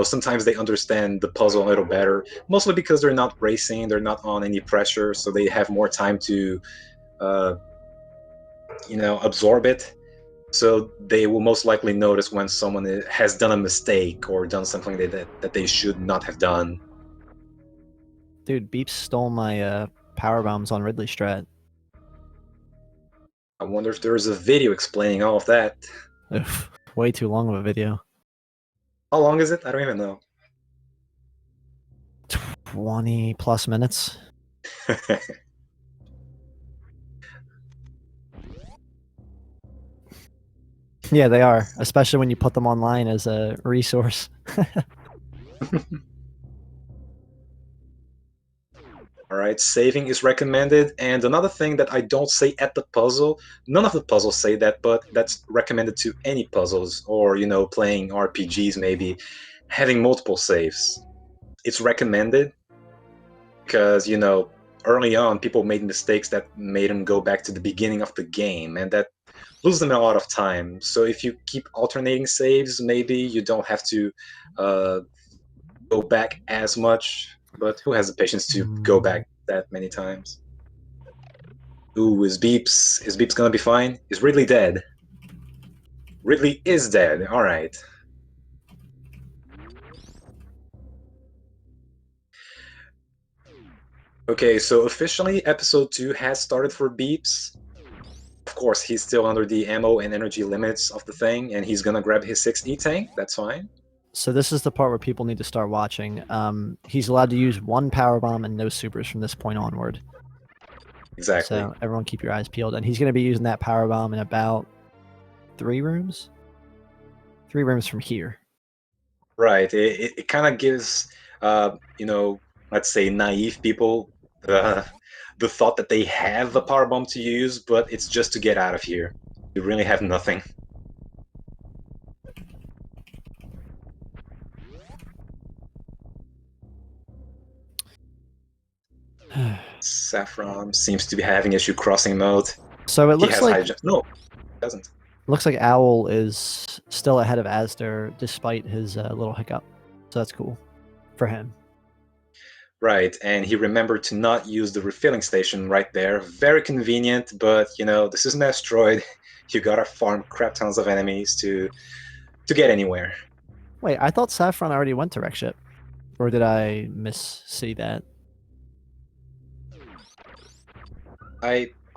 S1: sometimes they understand the puzzle a little better, mostly because they're not racing, they're not on any pressure, so they have more time to, absorb it. So they will most likely notice when someone has done a mistake or done something that they should not have done.
S2: Dude, Beeps stole my power bombs on Ridley Strat.
S1: I wonder if there's a video explaining all of that.
S2: Oof, way too long of a video.
S1: How long is it? I don't even know.
S2: 20 plus minutes. Yeah, they are, especially when you put them online as a resource.
S1: All All right, saving is recommended. And another thing that I don't say at the puzzle, none of the puzzles say that, but that's recommended to any puzzles or, playing RPGs maybe, having multiple saves. It's recommended because, early on people made mistakes that made them go back to the beginning of the game and that lose them a lot of time. So if you keep alternating saves, maybe you don't have to uh, go back as much. But who has the patience to go back that many times? Ooh, is Beeps gonna be fine? Is Ridley dead? Ridley is dead. All right. Okay, so officially episode 2 has started for Beeps. Of course, he's still under the ammo and energy limits of the thing, and he's gonna grab his 6E tank. That's fine.
S2: So this is the part where people need to start watching. He's allowed to use one power bomb and no supers from this point onward.
S1: Exactly.
S2: So everyone keep your eyes peeled. And he's going to be using that power bomb in about 3 rooms. 3 rooms from here.
S1: Right. It kind of gives, let's say naive people the thought that they have a power bomb to use, but it's just to get out of here. You really have nothing. Saffron seems to be having issue crossing mode.
S2: So it
S1: He
S2: looks
S1: has
S2: like
S1: high jump. No, he doesn't.
S2: looks like Owl is still ahead of Asder despite his little hiccup. So that's cool for him.
S1: Right, and he remembered to not use the refilling station right there. Very convenient, but this is Metroid. You gotta farm crap tons of enemies to get anywhere.
S2: Wait, I thought Saffron already went to wreck ship, or did I see that?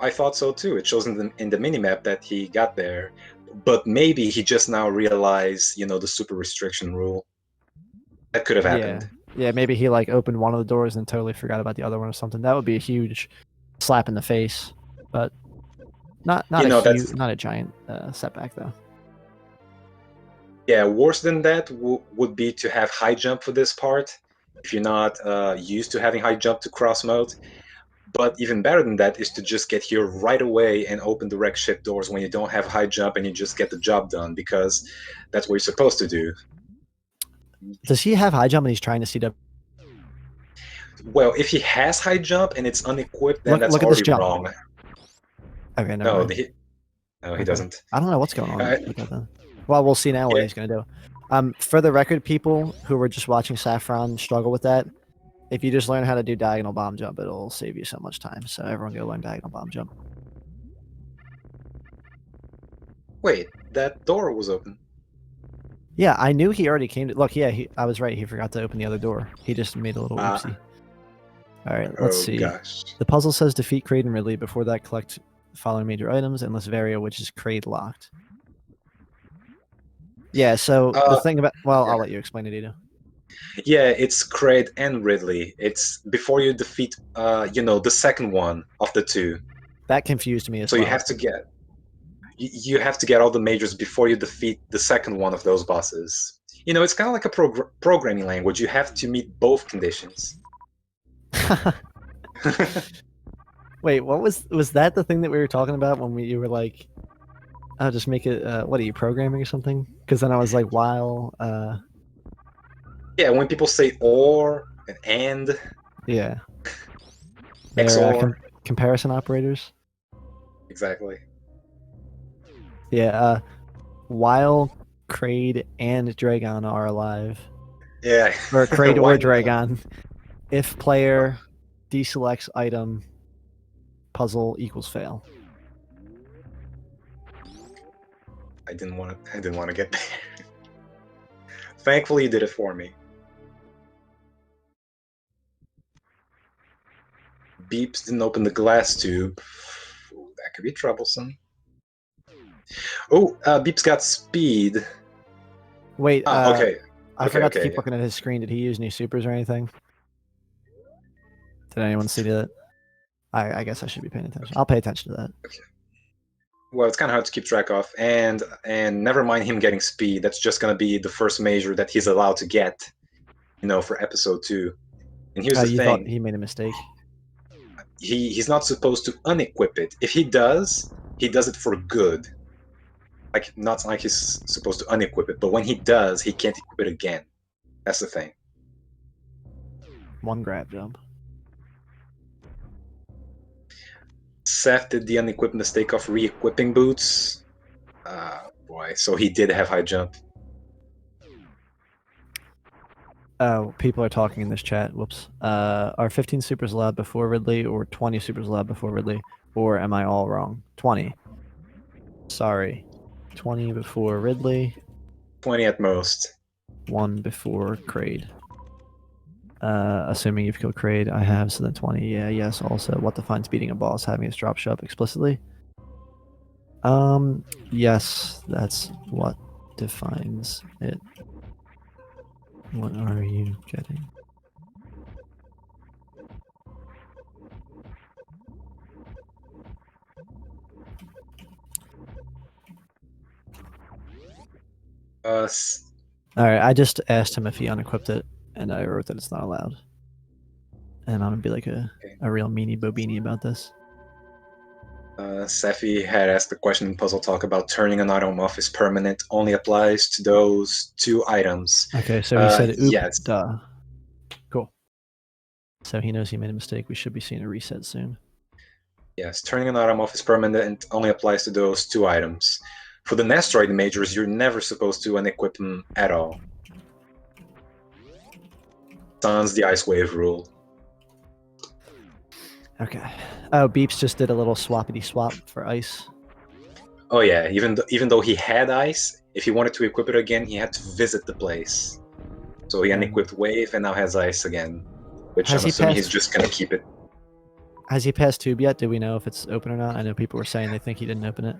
S1: I thought so too. It shows in the minimap that he got there, but maybe he just now realized, the super restriction rule. That could have happened.
S2: Yeah, maybe he like opened one of the doors and totally forgot about the other one or something. That would be a huge slap in the face, but not
S1: That's
S2: not a giant setback though.
S1: yeah. Worse than that would be to have high jump for this part if you're not used to having high jump to cross mode. But even better than that is to just get here right away and open the wreck ship doors when you don't have high jump and you just get the job done, because that's what you're supposed to do.
S2: Does he have high jump and he's trying to CW?
S1: Well, if he has high jump and it's unequipped, then that's
S2: Look at this
S1: already
S2: jump.
S1: wrong.
S2: Okay, never
S1: No,
S2: mind.
S1: he doesn't.
S2: I don't know what's going on with that then. Well, we'll see now what he's going to do. For the record, people who were just watching Saffron struggle with that, if you just learn how to do diagonal bomb jump, it'll save you so much time. So everyone go learn diagonal bomb jump.
S1: Wait, that door was open.
S2: Yeah, I knew he already came to... Look, yeah, I was right. He forgot to open the other door. He just made a little oopsie. All right, let's see.
S1: Gosh.
S2: The puzzle says defeat Kraid and Ridley. Before that, collect the following major items unless Varia, which is Kraid locked. Yeah, so the thing about... Well, yeah. I'll let you explain it, Ito.
S1: Yeah, it's Kraid and Ridley. It's before you defeat, the second one of the two.
S2: That confused me as
S1: well. So you have to get all the majors before you defeat the second one of those bosses. It's kind of like a programming language. You have to meet both conditions.
S2: Wait, what was that the thing that we were talking about when you were like, "Oh, just make it"? What are you programming or something? Because then I was like, "While."
S1: Yeah, when people say or and.
S2: Yeah.
S1: XOR.
S2: Comparison operators.
S1: Exactly.
S2: Yeah. While Kraid and Dragon are alive.
S1: Yeah.
S2: Or Kraid or Dragon. If player deselects item, puzzle equals fail.
S1: I didn't want to get there. Thankfully, you did it for me. Beeps didn't open the glass tube. Ooh, that could be troublesome. Oh, Beeps got speed.
S2: Wait,
S1: okay.
S2: I forgot to keep looking at his screen. Did he use new supers or anything? Did anyone see that? I guess I should be paying attention. I'll pay attention to that.
S1: Okay. Well, it's kind of hard to keep track of, and never mind him getting speed. That's just gonna be the first major that he's allowed to get, for episode 2. And here's the thing.
S2: You thought he made a mistake?
S1: he's not supposed to unequip it. If he does it for good. Like, not like he's supposed to unequip it, but when he does, he can't equip it again. That's the thing.
S2: One grab jump.
S1: Seth did the unequipped mistake of re-equipping boots. Boy, so he did have high jump.
S2: Oh, people are talking in this chat. Whoops. Are 15 supers allowed before Ridley or 20 supers allowed before Ridley? Or am I all wrong? 20. Sorry. 20 before Ridley.
S1: 20 at most.
S2: 1 before Kraid. Assuming you've killed Kraid, I have, so then 20. Yeah, yes, also. What defines beating a boss? Having its drop shove explicitly? Yes, that's what defines it. What are you getting? All right, I just asked him if he unequipped it, and I wrote that it's not allowed. And I'm gonna be like a real meanie bobini about this.
S1: Sephi had asked the question in Puzzle Talk about turning an item off is permanent, only applies to those 2 items.
S2: Okay, so he said, "Oop,
S1: yes.
S2: duh." Cool. So he knows he made a mistake. We should be seeing a reset soon.
S1: Yes, turning an item off is permanent and only applies to those 2 items. For the Nestroid majors, you're never supposed to unequip them at all. Sans the Ice Wave rule.
S2: Okay. Oh, Beeps just did a little swappity swap for ice.
S1: Oh yeah, even though he had ice, if he wanted to equip it again, he had to visit the place. So he unequipped Wave and now has ice again, which I'm assuming he's just gonna keep it.
S2: Has he passed Tube yet? Do we know if it's open or not? I know people were saying they think he didn't open it.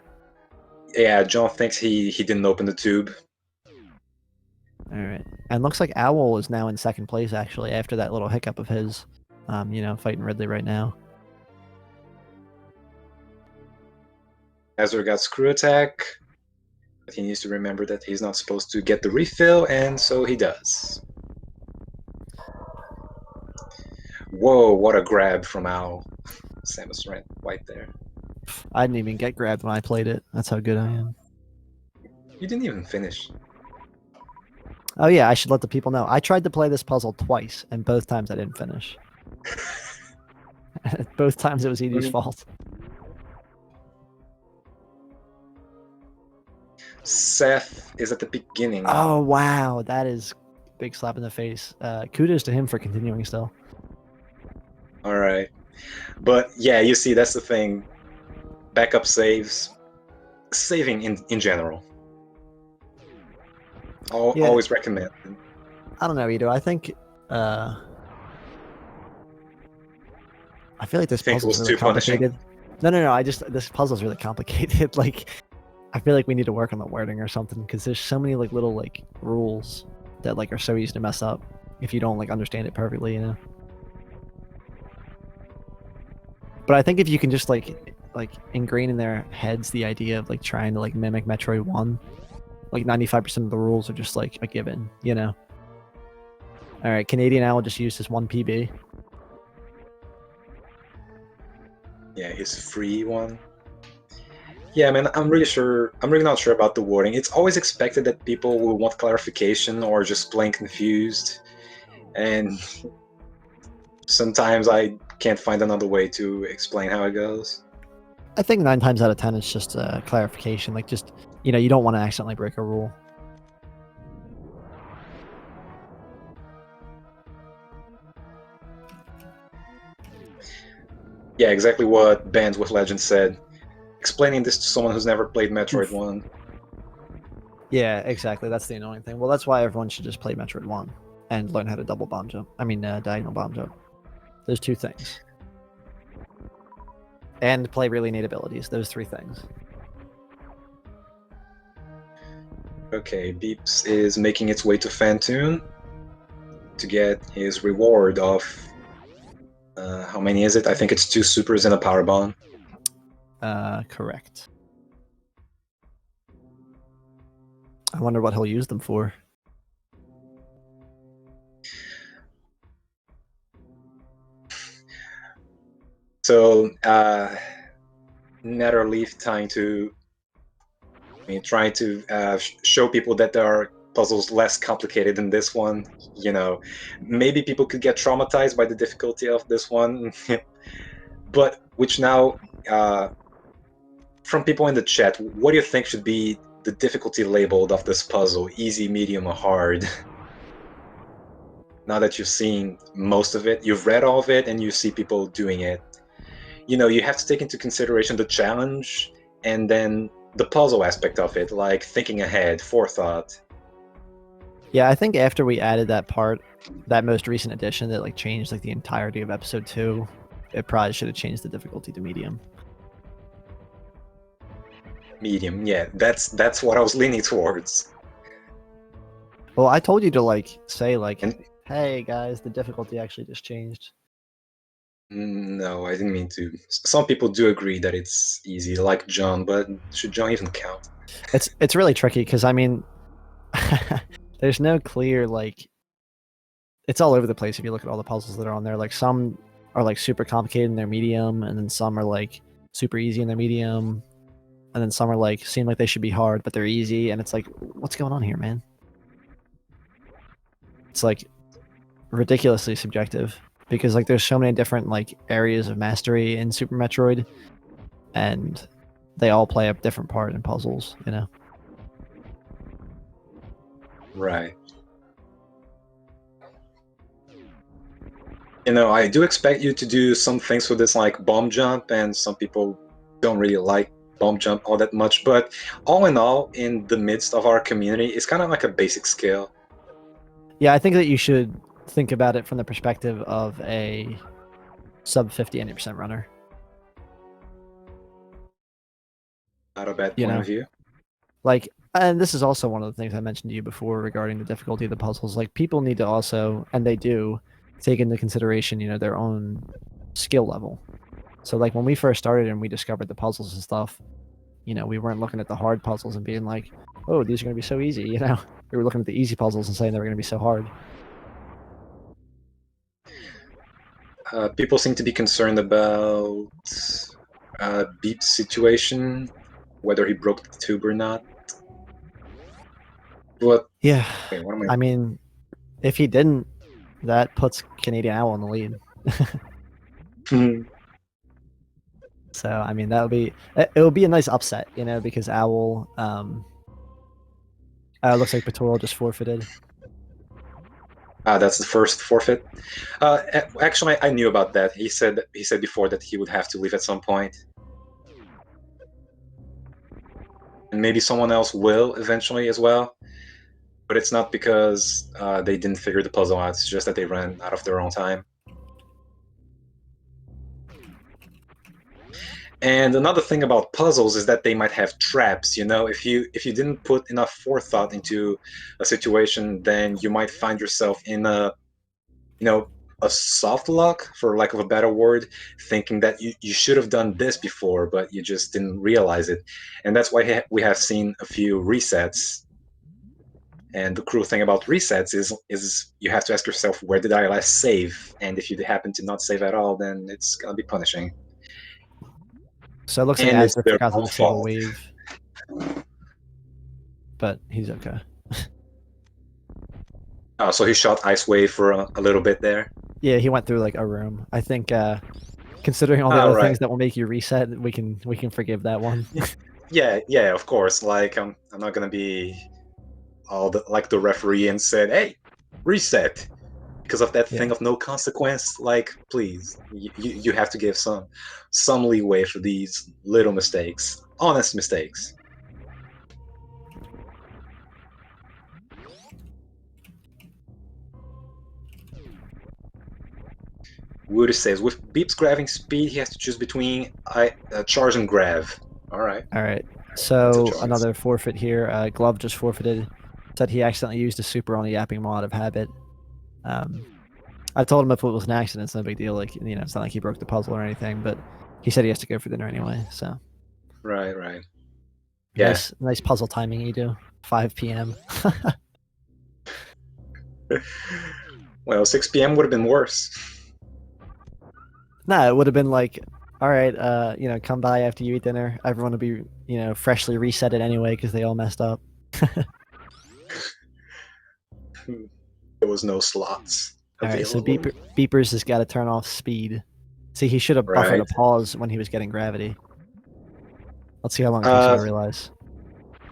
S1: Yeah, John thinks he didn't open the tube.
S2: All right, and looks like Owl is now in second place actually after that little hiccup of his. Fighting Ridley right now.
S1: Azure got screw attack, but he needs to remember that he's not supposed to get the refill, and so he does. Whoa, what a grab from Owl. Samus ran right there.
S2: I didn't even get grabbed when I played it. That's how good I am.
S1: You didn't even finish.
S2: Oh yeah, I should let the people know. I tried to play this puzzle twice, and both times I didn't finish. Both times it was Edie's fault.
S1: Seth is at the beginning.
S2: Oh wow, that is a big slap in the face. Kudos to him for continuing still.
S1: All right, but yeah, you see, that's the thing. Backup saves, saving in general. Always recommend.
S2: I don't know, Edo. I think I feel like this puzzle is really complicated. No. This puzzle is really complicated. Like, I feel like we need to work on the wording or something because there's so many like little like rules that like are so easy to mess up if you don't like understand it perfectly, you know. But I think if you can just like ingrain in their heads the idea of like trying to like mimic Metroid 1, like 95% of the rules are just like a given, you know. All right, Canadian Owl just used his 1 PB.
S1: Yeah, his free one. Yeah, man, I'm really not sure about the wording. It's always expected that people will want clarification or just plain confused. And sometimes I can't find another way to explain how it goes.
S2: I think 9 times out of 10 it's just a clarification. Like, just, you know, you don't want to accidentally break a rule.
S1: Yeah, exactly what Bands with Legends said. Explaining this to someone who's never played Metroid 1.
S2: Yeah, exactly. That's the annoying thing. Well, that's why everyone should just play Metroid 1 and learn how to double bomb jump. I mean, diagonal bomb jump. Those 2 things. And play really neat abilities. Those 3 things.
S1: Okay, Beeps is making its way to Fantoon to get his reward of how many is it? I think it's 2 supers and a power bomb.
S2: Correct. I wonder what he'll use them for.
S1: So Netherleaf trying to show people that there are puzzles less complicated than this one. You know, maybe people could get traumatized by the difficulty of this one, but which now, from people in the chat, what do you think should be the difficulty labeled of this puzzle? Easy, medium, or hard? Now that you've seen most of it, you've read all of it, and you see people doing it, you have to take into consideration the challenge and then the puzzle aspect of it, like thinking ahead, forethought.
S2: Yeah, I think after we added that part, that most recent edition that like changed like the entirety of episode 2, it probably should have changed the difficulty to medium.
S1: Medium, yeah, that's what I was leaning towards.
S2: Well, I told you to like say like,
S1: And
S2: hey guys, the difficulty actually just changed.
S1: no, I didn't mean to. Some people do agree that it's easy, like John, but should John even count?
S2: It's really tricky because I mean, there's no clear like. It's all over the place if you look at all the puzzles that are on there. Like some are like super complicated in their medium, and then some are like super easy in their medium, and then some are like seem like they should be hard but they're easy, and it's like, what's going on here, man? It's like ridiculously subjective because like there's so many different like areas of mastery in Super Metroid, and they all play a different part in puzzles, you know.
S1: Right. I do expect you to do some things with this, like bomb jump, and some people don't really like bomb jump all that much, but all in all, in the midst of our community, it's kind of like a basic skill.
S2: Yeah, I think that you should think about it from the perspective of a sub 50 90% runner.
S1: Not a bad
S2: You
S1: point
S2: know?
S1: of view.
S2: Like, and this is also one of the things I mentioned to you before regarding the difficulty of the puzzles. Like, people need to also, and they do, take into consideration, their own skill level. So, like, when we first started and we discovered the puzzles and stuff, we weren't looking at the hard puzzles and being like, oh, these are going to be so easy, We were looking at the easy puzzles and saying they were going to be so hard.
S1: People seem to be concerned about Beep's situation, whether he broke the tube or not. But
S2: Yeah,
S1: wait, what am
S2: I mean, if he didn't, that puts Canadian Owl in the lead.
S1: I?
S2: So I mean, it would be a nice upset, because Owl looks like Patoral just forfeited.
S1: That's the first forfeit. Actually, I knew about that. He said before that he would have to leave at some point, and maybe someone else will eventually as well. But it's not because they didn't figure the puzzle out. It's just that they ran out of their own time. And another thing about puzzles is that they might have traps. If you didn't put enough forethought into a situation, then you might find yourself in a soft lock, for lack of a better word, thinking that you should have done this before, but you just didn't realize it. And that's why we have seen a few resets. And the cruel thing about resets is you have to ask yourself, where did I last save? And if you happen to not save at all, then it's gonna be punishing.
S2: So it looks like
S1: And it's
S2: Azure
S1: their
S2: forgot to
S1: own
S2: disable
S1: fault.
S2: wave, but he's okay.
S1: Oh, so he shot Ice Wave for a little bit there.
S2: Yeah, he went through like a room. I think considering all the other
S1: Right.
S2: things that will make you reset, we can forgive that one.
S1: Yeah, of course. Like I'm not gonna be like the referee and said, "Hey, reset," because of that thing of no consequence. Like, please, you have to give some leeway for these little mistakes, honest mistakes. Woody says, with Beep's grabbing speed, he has to choose between charge and grab. All right.
S2: All right.
S1: That's a
S2: So
S1: choice.
S2: another forfeit here. Glove just forfeited. Said he accidentally used a super on a yapping mod of habit. I told him if it was an accident, it's no big deal. Like, it's not like he broke the puzzle or anything. But he said he has to go for dinner anyway. So
S1: Right. Yeah.
S2: nice puzzle timing you do. 5 p.m.
S1: Well, 6 p.m. would have been worse.
S2: No, it would have been like all right, come by after you eat dinner. Everyone will be, freshly resetted anyway because they all messed up.
S1: There was no slots
S2: All right, so
S1: available.
S2: Beepers has got to turn off speed. See, he should have buffered
S1: Right.
S2: a pause when he was getting gravity. Let's see how long it takes him
S1: Uh,
S2: to realize.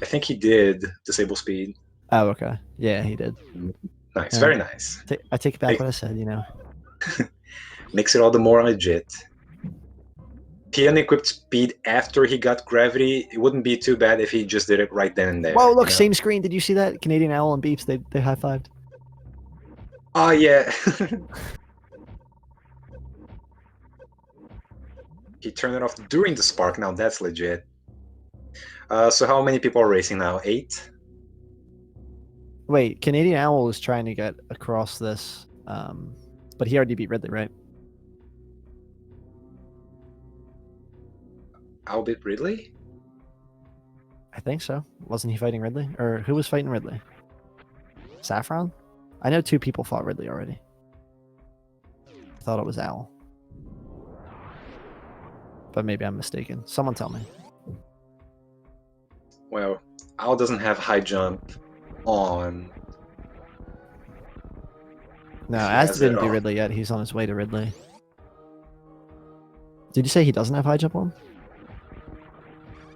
S1: I think he did disable speed.
S2: Oh, okay. Yeah, he did.
S1: Nice,
S2: All
S1: very
S2: right.
S1: nice.
S2: I take back
S1: Make,
S2: what I said.
S1: makes it all the more legit. If he unequipped speed after he got gravity, it wouldn't be too bad if he just did it right then and
S2: Whoa,
S1: there.
S2: look, same screen. Did you see that? Canadian Owl and Beeps, they high-fived.
S1: Oh yeah. He turned it off during the spark. Now that's legit. So how many people are racing now? 8?
S2: Wait, Canadian Owl is trying to get across this, but he already beat Ridley, right?
S1: Albert Ridley?
S2: I think so. Wasn't he fighting Ridley? Or who was fighting Ridley? Saffron? I know 2 people fought Ridley already. I thought it was Owl. But maybe I'm mistaken. Someone tell me.
S1: Well, Al doesn't have high jump on.
S2: No,
S1: If he
S2: Asda
S1: has it
S2: didn't beat
S1: off.
S2: Ridley yet. He's on his way to Ridley. Did you say he doesn't have high jump on?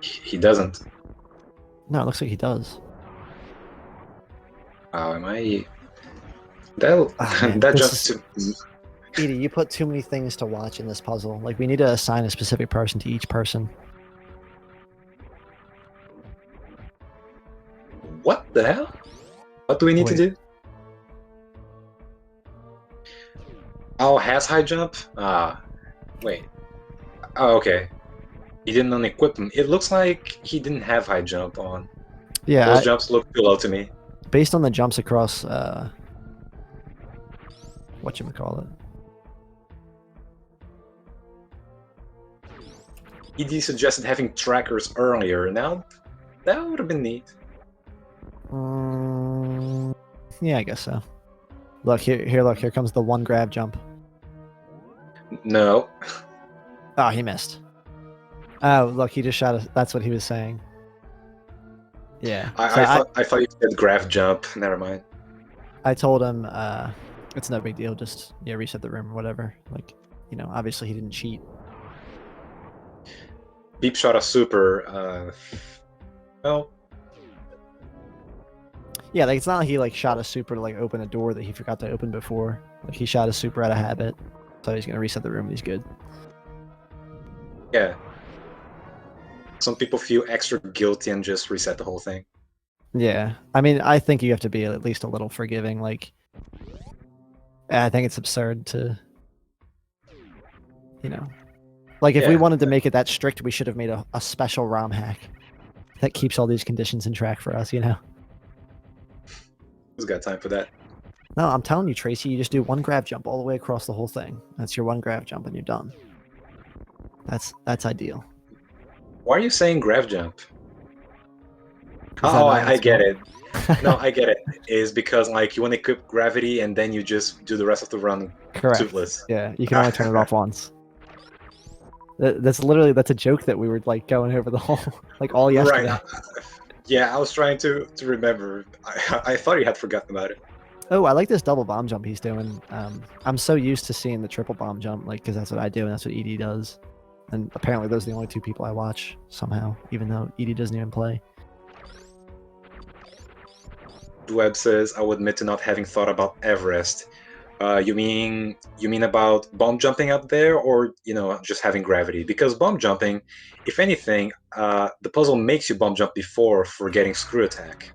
S1: He doesn't.
S2: No, it looks like he does.
S1: Am I? That
S2: Oh, man,
S1: that
S2: this
S1: jump
S2: is...
S1: to.
S2: Edie, you put too many things to watch in this puzzle. Like, we need to assign a specific person to each person.
S1: What the hell? What do we need to
S2: Wait.
S1: do? Al has high jump? Wait. Oh, okay. He didn't unequip him. It looks like he didn't have high jump on.
S2: Yeah,
S1: Those jumps look too low to me.
S2: based on the jumps across, whatchamacallit.
S1: ED suggested having trackers earlier. Now, that would have been neat.
S2: Yeah, I guess so. Look, look, here comes the 1 grab jump.
S1: No.
S2: Oh, he missed. Oh, look, he just shot us. That's what he was saying. Yeah.
S1: I thought you said graph jump. Never mind.
S2: I told him it's no big deal. Just reset the room or whatever. Like, obviously he didn't cheat.
S1: Beep shot a super. Well,
S2: Yeah, like it's not like he shot a super to open a door that he forgot to open before. Like he shot a super out of habit, so he's gonna reset the room. And he's good.
S1: yeah. Some people feel extra guilty and just reset the whole thing.
S2: Yeah, I mean, I think you have to be at least a little forgiving. Like, I think it's absurd to, like if we wanted to make it that strict, we should have made a special ROM hack that keeps all these conditions in track for us.
S1: Who's got time for that?
S2: No, I'm telling you, Tracy, you just do 1 grab jump all the way across the whole thing. That's your 1 grab jump, and you're done. That's ideal.
S1: Why are you saying graph jump?
S2: Oh,
S1: I get it. No, I get it. Is because you want to equip gravity and then you just do the rest of the run
S2: Correct.
S1: toothless.
S2: Yeah, you can only turn it off once. That's a joke that we were going over the whole all yesterday.
S1: Right. Yeah, I was trying to remember. I thought you had forgotten about it.
S2: Oh, I like this double bomb jump he's doing. I'm so used to seeing the triple bomb jump, because that's what I do and that's what ED does. And apparently those are the only 2 people I watch somehow, even though ED doesn't even play.
S1: Webb says, "I will admit to not having thought about Everest. You mean about bomb jumping up there, or just having gravity? Because bomb jumping, if anything, the puzzle makes you bomb jump before for getting screw attack."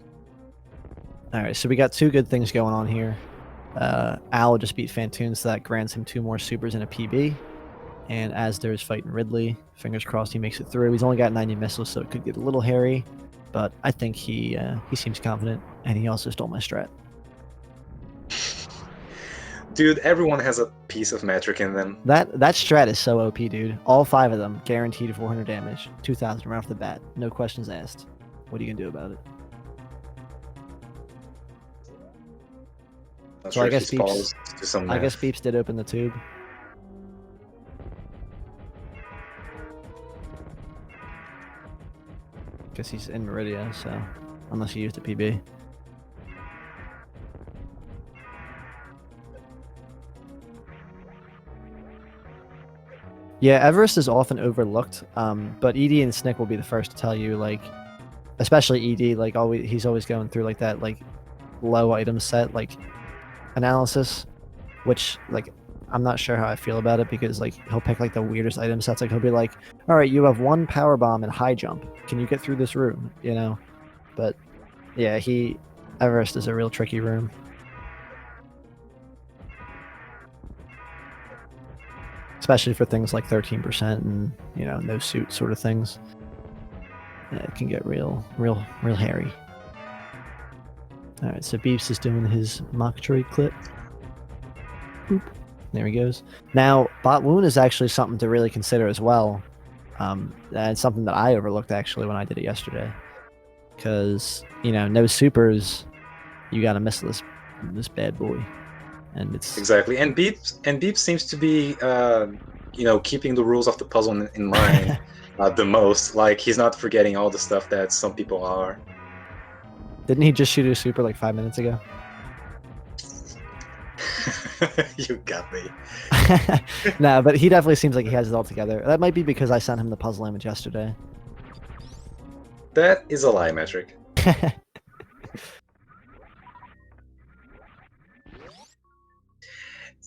S2: All right, so we got 2 good things going on here. Al just beat Fantoon, so that grants him 2 more supers and a PB. And Asder's fighting Ridley. Fingers crossed he makes it through. He's only got 90 missiles, so it could get a little hairy. But I think he seems confident, and he also stole my strat.
S1: Dude, everyone has a piece of metric in them.
S2: That strat is so OP, dude. All 5 of them guaranteed 400 damage, 2,000 right off the bat, no questions asked. What are you gonna do about it? So I guess Beeps did open the tube. Guess he's in Meridia, so unless he used a PB. Yeah, Everest is often overlooked, but ED and Snick will be the first to tell you, like, especially ED, like he's always going through like that like low item set like analysis, which like I'm not sure how I feel about it because like he'll pick like the weirdest item sets. Like he'll be like, "All right, you have one power bomb and high jump. Can you get through this room?" You know, but yeah, Everest is a real tricky room. Especially for things like 13% and no suit sort of things. Yeah, it can get real hairy. All right, so Beeps is doing his Metroid clip. Boop. There he goes. Now, bot wound is actually something to really consider as well. And something that I overlooked actually when I did it yesterday, because no supers, you gotta miss this bad boy, and it's
S1: Exactly, and Beep seems to be keeping the rules of the puzzle in mind the most. Like he's not forgetting all the stuff that some people are.
S2: Didn't he just shoot a super like 5 minutes ago?
S1: You got me.
S2: No, but he definitely seems like he has it all together. That might be because I sent him the puzzle image yesterday.
S1: That is a lie, Metric.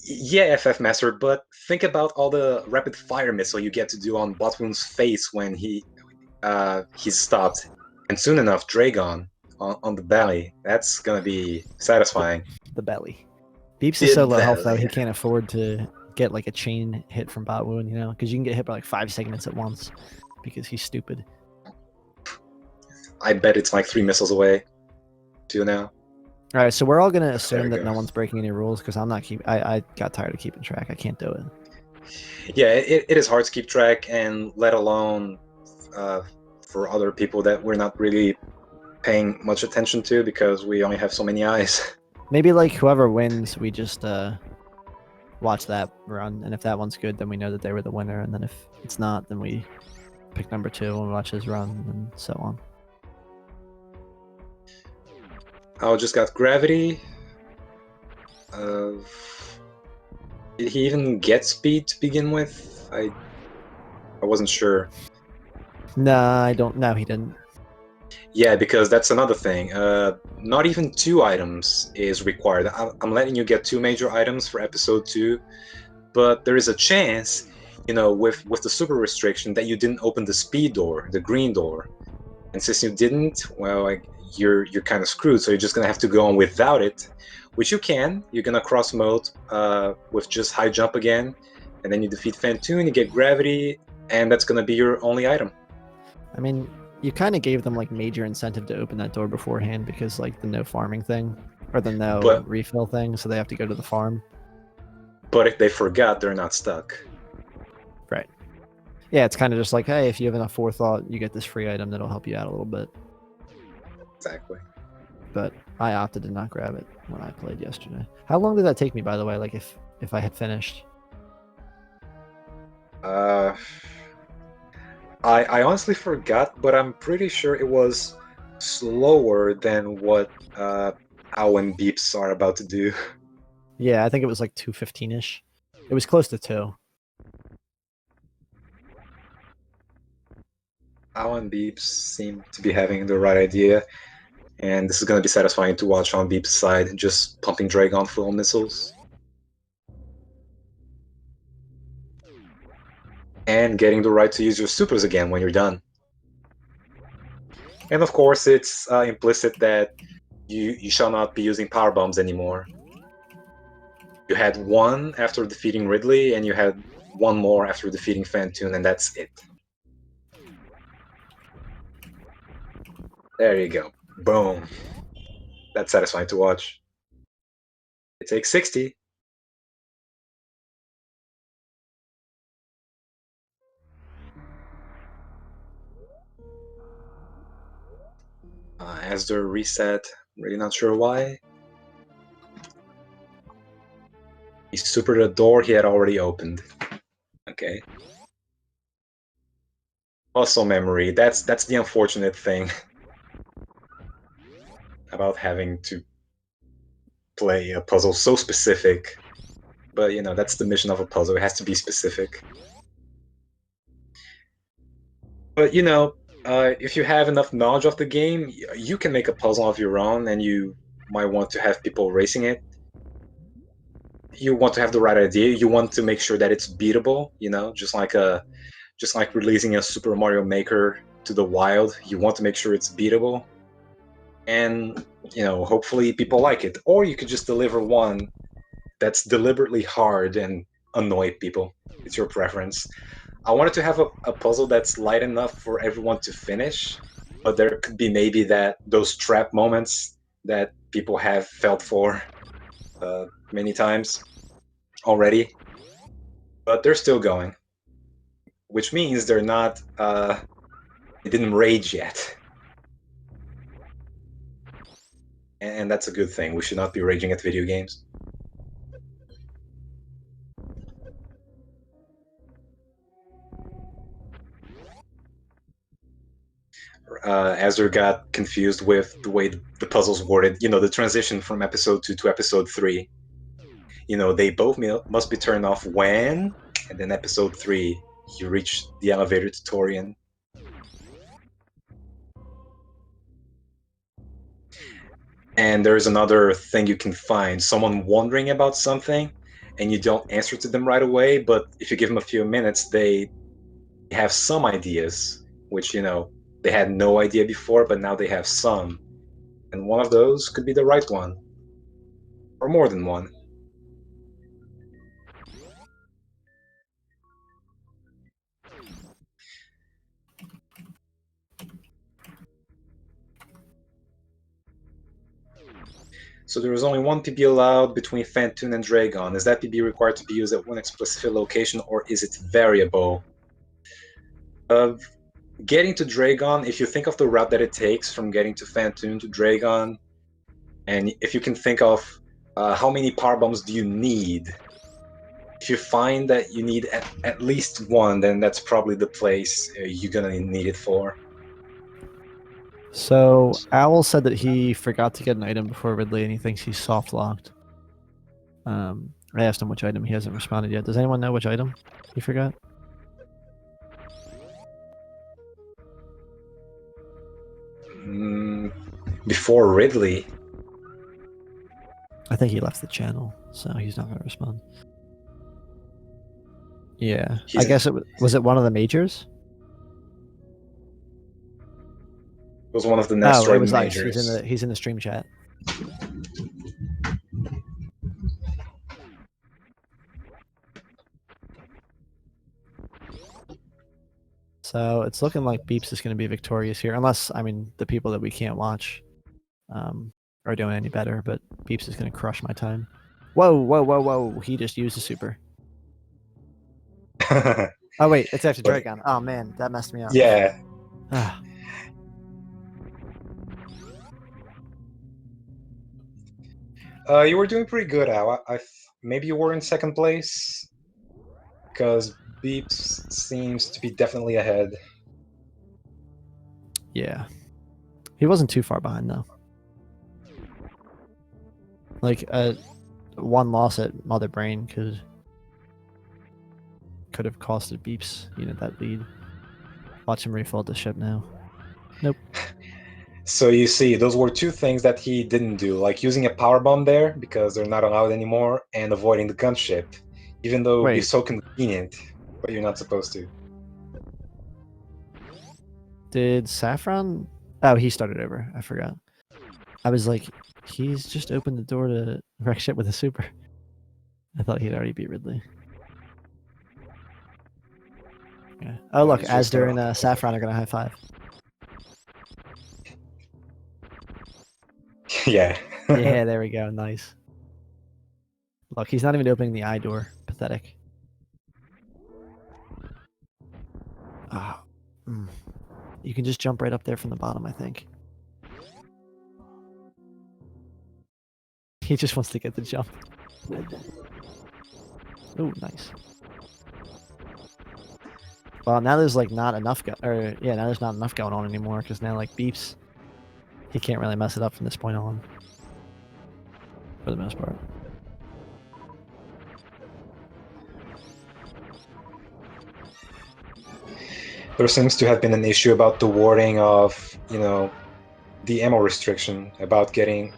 S1: Yeah, FF Master, but think about all the rapid fire missile you get to do on Botwoon's face when he's stopped, and soon enough Dragon on the belly. That's gonna be satisfying.
S2: The belly. Beeps is
S1: The
S2: so low health though,
S1: belly.
S2: he can't afford to get like a chain hit from bot wound, because you can get hit by like 5 segments at once because he's stupid.
S1: I bet it's like 3 missiles away. 2 now.
S2: All right, so we're all gonna assume
S1: we
S2: that
S1: go.
S2: no one's breaking any rules because I got tired of keeping track. I can't do it.
S1: Yeah, it is hard to keep track, and let alone for other people that we're not really paying much attention to because we only have so many eyes.
S2: Maybe like whoever wins, we just watch that run, and if that one's good, then we know that they were the winner, and then if it's not, then we pick number 2 and watch his run, and so on.
S1: I just got gravity. Did he even get speed to begin with? I wasn't sure.
S2: Nah, I don't. No, he didn't.
S1: Yeah, because that's another thing. Not even 2 items is required. I'm letting you get 2 major items for episode 2, but there is a chance, with the super restriction that you didn't open the speed door, the green door, and since you didn't, well, you're kind of screwed. So you're just gonna have to go on without it, which you can. You're gonna cross mode with just high jump again, and then you defeat Fantoon, you get gravity, and that's gonna be your only item.
S2: I mean, you kind of gave them like major incentive to open that door beforehand because like the no farming thing or the no refill thing, so they have to go to the farm.
S1: But if they forgot, they're not stuck.
S2: Right. Yeah, it's kind of just like, hey, if you have enough forethought, you get this free item that'll help you out a little bit.
S1: Exactly.
S2: But I opted to not grab it when I played yesterday. How long did that take me, by the way? Like if I had finished?
S1: I honestly forgot, but I'm pretty sure it was slower than what Owl and Beeps are about to do.
S2: Yeah, I think it was like 2:15ish. It was close to 2.
S1: Owl and Beeps seem to be having the right idea, and this is going to be satisfying to watch on Beeps' side, just pumping Dragon full missiles. And getting the right to use your supers again when you're done. And of course, it's implicit that you shall not be using power bombs anymore. You had 1 after defeating Ridley, and you had 1 more after defeating Fantoon, and that's it. There you go. Boom. That's satisfying to watch. It takes 60. As the reset, really not sure why. He supered a door he had already opened. Okay. Muscle memory. That's the unfortunate thing about having to play a puzzle so specific. But you know, that's the mission of a puzzle. It has to be specific. But you know, if you have enough knowledge of the game, you can make a puzzle of your own, and you might want to have people racing it. You want to have the right idea. You want to make sure that it's beatable. You know, just like releasing a Super Mario Maker to the wild. You want to make sure it's beatable, and you know, hopefully people like it. Or you could just deliver one that's deliberately hard and annoy people. It's your preference. I wanted to have a puzzle that's light enough for everyone to finish, but there could be maybe those trap moments that people have felt for many times already, but they're still going, which means they're not they didn't rage yet, and that's a good thing. We should not be raging at video games. Azure got confused with the way the puzzles worded. You know, the transition from episode 2 to episode 3. You know, they both must be turned off when, and then episode 3, you reach the elevator tutorial. And there's another thing you can find, someone wondering about something, and you don't answer to them right away, but if you give them a few minutes, they have some ideas, which, you know, they had no idea before, but now they have some. And one of those could be the right one, or more than one. So there is only one PB allowed between Phantoon and Dragon. Is that PB required to be used at one explicit location, or is it variable? Getting to Dragon, if you think of the route that it takes from getting to Phantoon to Dragon, and if you can think of how many power bombs do you need, if you find that you need at least one, then that's probably the place you're gonna need it for.
S2: So Owl said that he forgot to get an item before Ridley, and he thinks he's soft locked. I asked him which item. He hasn't responded yet. Does anyone know which item he forgot?
S1: Before Ridley.
S2: I think he left the channel, so he's not going to respond. Yeah, I guess it was it one of the majors.
S1: It was one of the
S2: Oh,
S1: Metroid
S2: it was
S1: majors.
S2: Ice. He's in the stream chat. So it's looking like Beeps is going to be victorious here, unless, I mean, the people that we can't watch are doing any better, but Beeps is going to crush my time. Whoa, whoa, whoa, whoa. He just used a super. Oh, wait, it's actually Dragon. Oh, man, that messed me up.
S1: Yeah. You were doing pretty good, Al. Maybe you were in second place, because Beeps seems to be definitely ahead.
S2: Yeah. He wasn't too far behind, though. Like, one loss at Mother Brain could have costed Beeps, you know, that lead. Watch him refold the ship now. Nope.
S1: So you see, those were two things that he didn't do, like using a power bomb there, because they're not allowed anymore, and avoiding the gunship, even though it would be so convenient, but you're not supposed to.
S2: Did Saffron... Oh, he started over. I forgot. I was like, he's just opened the door to wreck ship with a super. I thought he'd already beat Ridley. Yeah. Oh, look, Asder and Saffron are going to high five.
S1: Yeah.
S2: Yeah, there we go. Nice. Look, he's not even opening the eye door. Pathetic. Oh. You can just jump right up there from the bottom, I think. He just wants to get the jump. Oh, nice. Well, now there's like not enough now there's not enough going on anymore because now like Beeps, he can't really mess it up from this point on. For the most part.
S1: There seems to have been an issue about the wording of, the ammo restriction, about getting,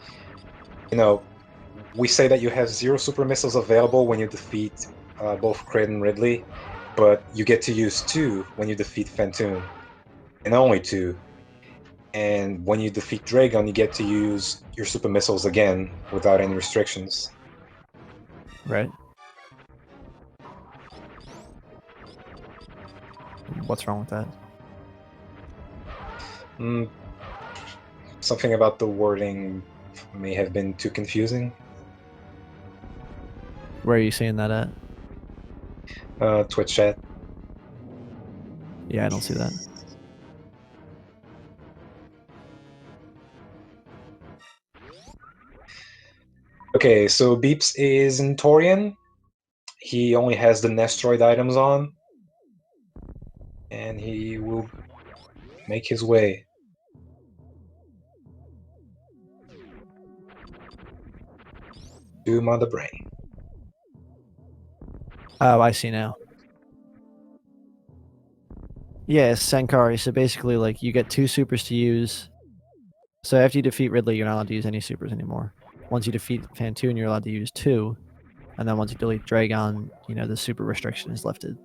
S1: we say that you have 0 super missiles available when you defeat both Kraid and Ridley, but you get to use 2 when you defeat Phantoon, and only 2. And when you defeat Dragon, you get to use your super missiles again without any restrictions.
S2: Right. What's wrong with that?
S1: Something about the wording may have been too confusing.
S2: Where are you seeing that at?
S1: Twitch chat.
S2: Yeah, I don't see that.
S1: Okay, so Beeps is in Torian. He only has the Nestroid items on. And he will make his way. Doom on the brain.
S2: Oh, I see now. Yeah, it's Sankari. So basically, like, you get 2 supers to use. So after you defeat Ridley, you're not allowed to use any supers anymore. Once you defeat Phantoon, you're allowed to use 2. And then once you delete Dragon, the super restriction is lifted.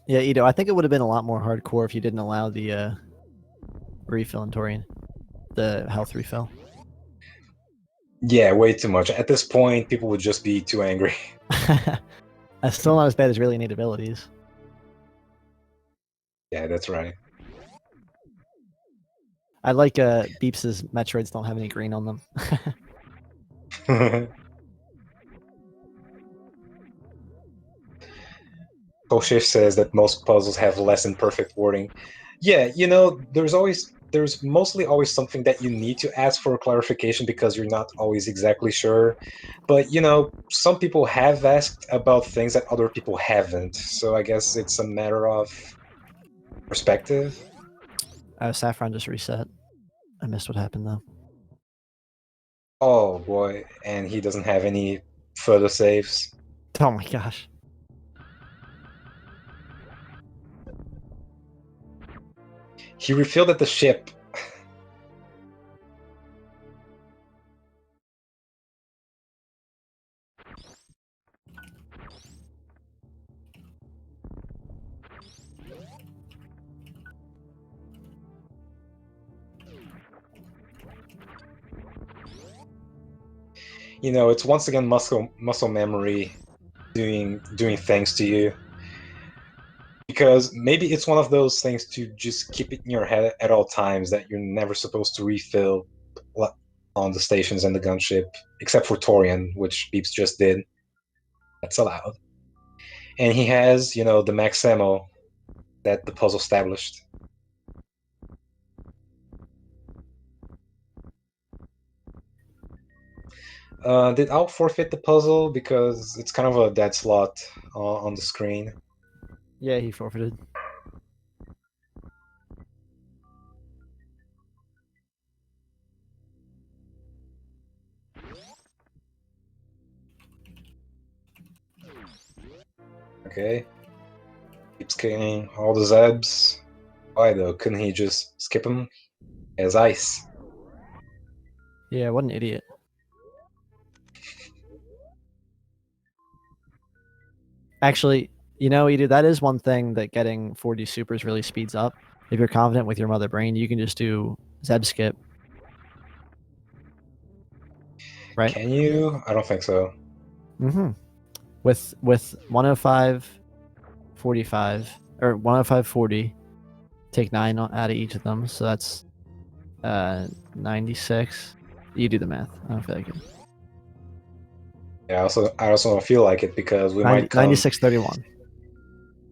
S2: Yeah, Ito, I think it would have been a lot more hardcore if you didn't allow the refill in Torian. The health refill.
S1: Yeah, way too much. At this point, people would just be too angry.
S2: That's still not as bad as really innate abilities.
S1: Yeah, that's right.
S2: I like Beeps' Metroids don't have any green on them.
S1: Koshish says that most puzzles have less than perfect wording. Yeah, there's mostly always something that you need to ask for clarification because you're not always exactly sure. But some people have asked about things that other people haven't. So I guess it's a matter of perspective.
S2: Saffron just reset. I missed what happened though.
S1: Oh boy, and he doesn't have any further saves.
S2: Oh my gosh.
S1: He refilled at the ship. It's once again muscle memory doing things to you. Because maybe it's one of those things to just keep it in your head at all times that you're never supposed to refill on the stations and the gunship, except for Torian, which Beeps just did. That's allowed. And he has, the max ammo that the puzzle established. Did Al forfeit the puzzle because it's kind of a dead slot on the screen?
S2: Yeah, he forfeited.
S1: Okay. Keeps killing all the Zebs. Why though? Couldn't he just skip him as ice?
S2: Yeah, what an idiot. Actually, Edu, that is one thing that getting 40 supers really speeds up. If you're confident with your mother brain, you can just do Zeb skip. Right?
S1: Can you? I don't think so.
S2: Mm-hmm. With 105, 45, or 105, 40, take 9 out of each of them. So that's 96. You do the math. I don't feel like it.
S1: Yeah, I also don't feel like it because we might come
S2: 96, 31.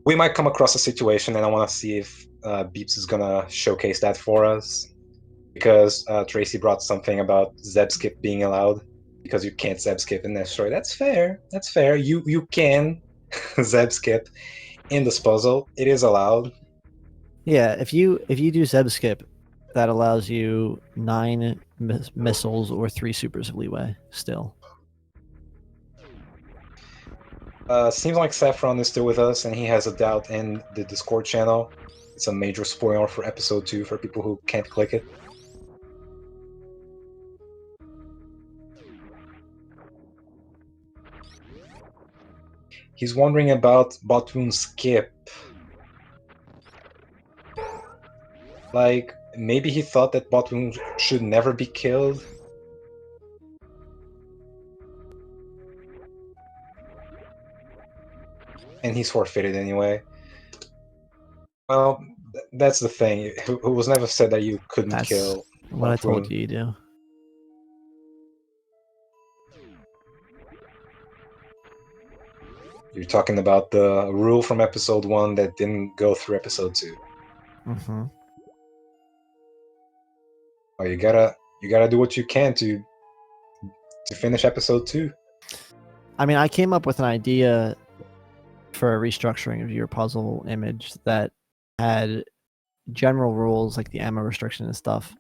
S1: we might come across a situation, and I want to see if Beeps is gonna showcase that for us because Tracy brought something about Zeb skip being allowed because you can't Zeb skip in this story. That's fair. That's fair. You can Zeb skip in this puzzle. It is allowed.
S2: Yeah, if you do Zeb skip, that allows you 9 missiles or 3 supers of leeway still.
S1: Seems like Saffron is still with us and he has a doubt in the Discord channel. It's a major spoiler for episode 2 for people who can't click it. He's wondering about Botwoon skip. Like, maybe he thought that Botwoon should never be killed. And he's forfeited anyway. Well, that's the thing. It was never said that you couldn't
S2: That's
S1: kill
S2: what I told
S1: Botwoon.
S2: you do.
S1: You're talking about the rule from episode 1 that didn't go through episode 2.
S2: Mm-hmm.
S1: Oh, you gotta do what you can to finish episode 2.
S2: I mean, I came up with an idea for a restructuring of your puzzle image that had general rules like the ammo restriction and stuff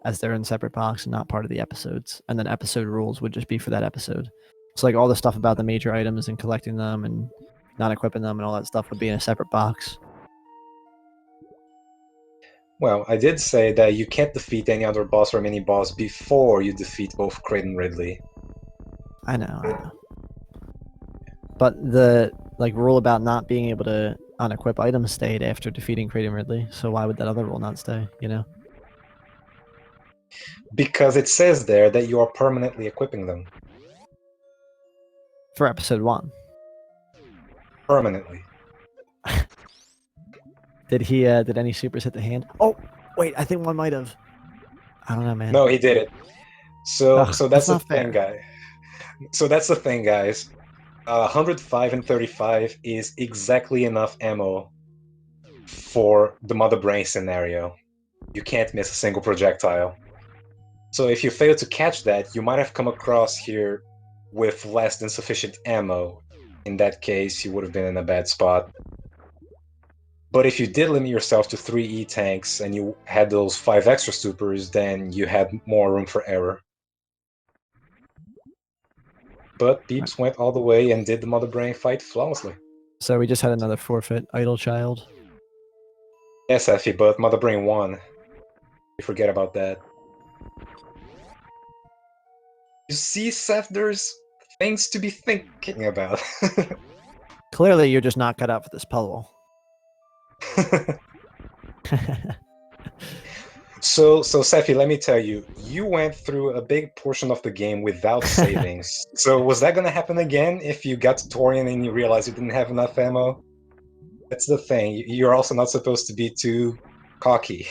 S2: as they're in separate box and not part of the episodes, and then episode rules would just be for that episode. So like all the stuff about the major items and collecting them and not equipping them and all that stuff would be in a separate box.
S1: Well, I did say that you can't defeat any other boss or mini boss before you defeat both Kraid and Ridley.
S2: I know. But the like rule about not being able to unequip items stayed after defeating Kraid and Ridley, so why would that other rule not stay, you know?
S1: Because it says there that you are permanently equipping them.
S2: For episode 1.
S1: Permanently.
S2: Did any supers hit the hand? Oh, wait, I think one might have. I don't know, man.
S1: No, he did it. So
S2: Ugh,
S1: that's
S2: that's
S1: the
S2: not
S1: thing,
S2: fair.
S1: guy. So that's the thing, guys. 105 and 35 is exactly enough ammo for the Mother Brain scenario. You can't miss a single projectile. So if you fail to catch that, you might have come across here with less than sufficient ammo. In that case, you would have been in a bad spot. But if you did limit yourself to 3 E-tanks and you had those 5 extra supers, then you had more room for error. But Beeps went all the way and did the Mother Brain fight flawlessly.
S2: So we just had another forfeit, Idle Child.
S1: Yes, Effie, but Mother Brain won. You forget about that. You see, Seth, there's things to be thinking about.
S2: Clearly, you're just not cut out for this puzzle.
S1: So Sephi, let me tell you, you went through a big portion of the game without savings. So was that gonna happen again if you got to Torian and you realized you didn't have enough ammo? That's the thing. You're also not supposed to be too cocky.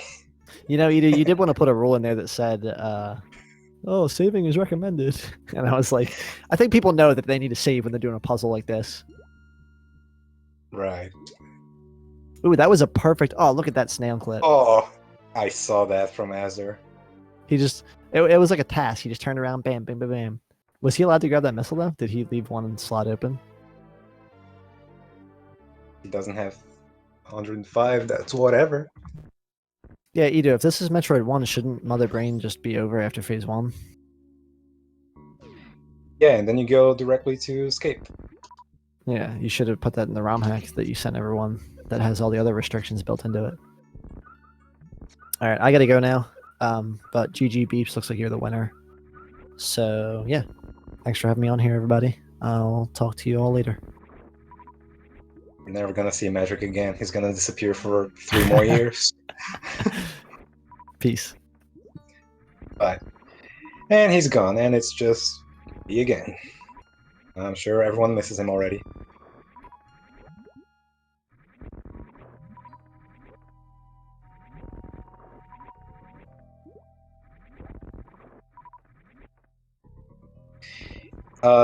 S2: You know, you did want to put a rule in there that said, "Oh, saving is recommended," and I was like, I think people know that they need to save when they're doing a puzzle like this.
S1: Right.
S2: Ooh, that was a perfect. Oh, look at that snail clip.
S1: Oh, I saw that from Azure.
S2: He just. It was like a task. He just turned around, bam, bam, bam, bam. Was he allowed to grab that missile though? Did he leave one slot open?
S1: He doesn't have 105. That's whatever.
S2: Yeah, Edo, if this is Metroid 1, shouldn't Mother Brain just be over after phase 1?
S1: Yeah, and then you go directly to escape.
S2: Yeah, you should have put that in the ROM hack that you sent everyone that has all the other restrictions built into it. Alright, I gotta go now. But GG Beeps, looks like you're the winner. So, yeah. Thanks for having me on here, everybody. I'll talk to you all later.
S1: We're never gonna see Magic again. He's gonna disappear for 3 more years.
S2: Peace.
S1: Bye. And he's gone, and it's just me again. I'm sure everyone misses him already.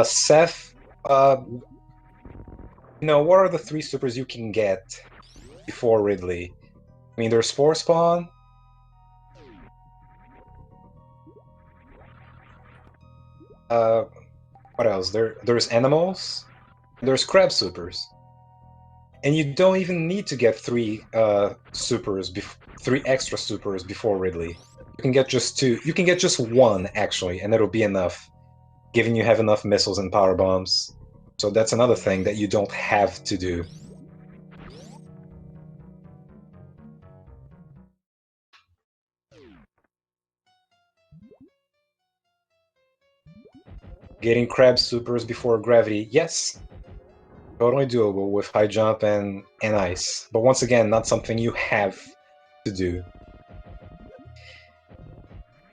S1: Seth, what are the 3 supers you can get before Ridley? I mean, there's Spore Spawn. Uh, what else? There's animals. There's crab supers. And you don't even need to get three extra supers before Ridley. You can get just two. You can get just one actually, and it'll be enough, given you have enough missiles and power bombs. So that's another thing that you don't have to do. Getting crab supers before gravity, yes, totally doable with high jump and ice. But once again, not something you have to do.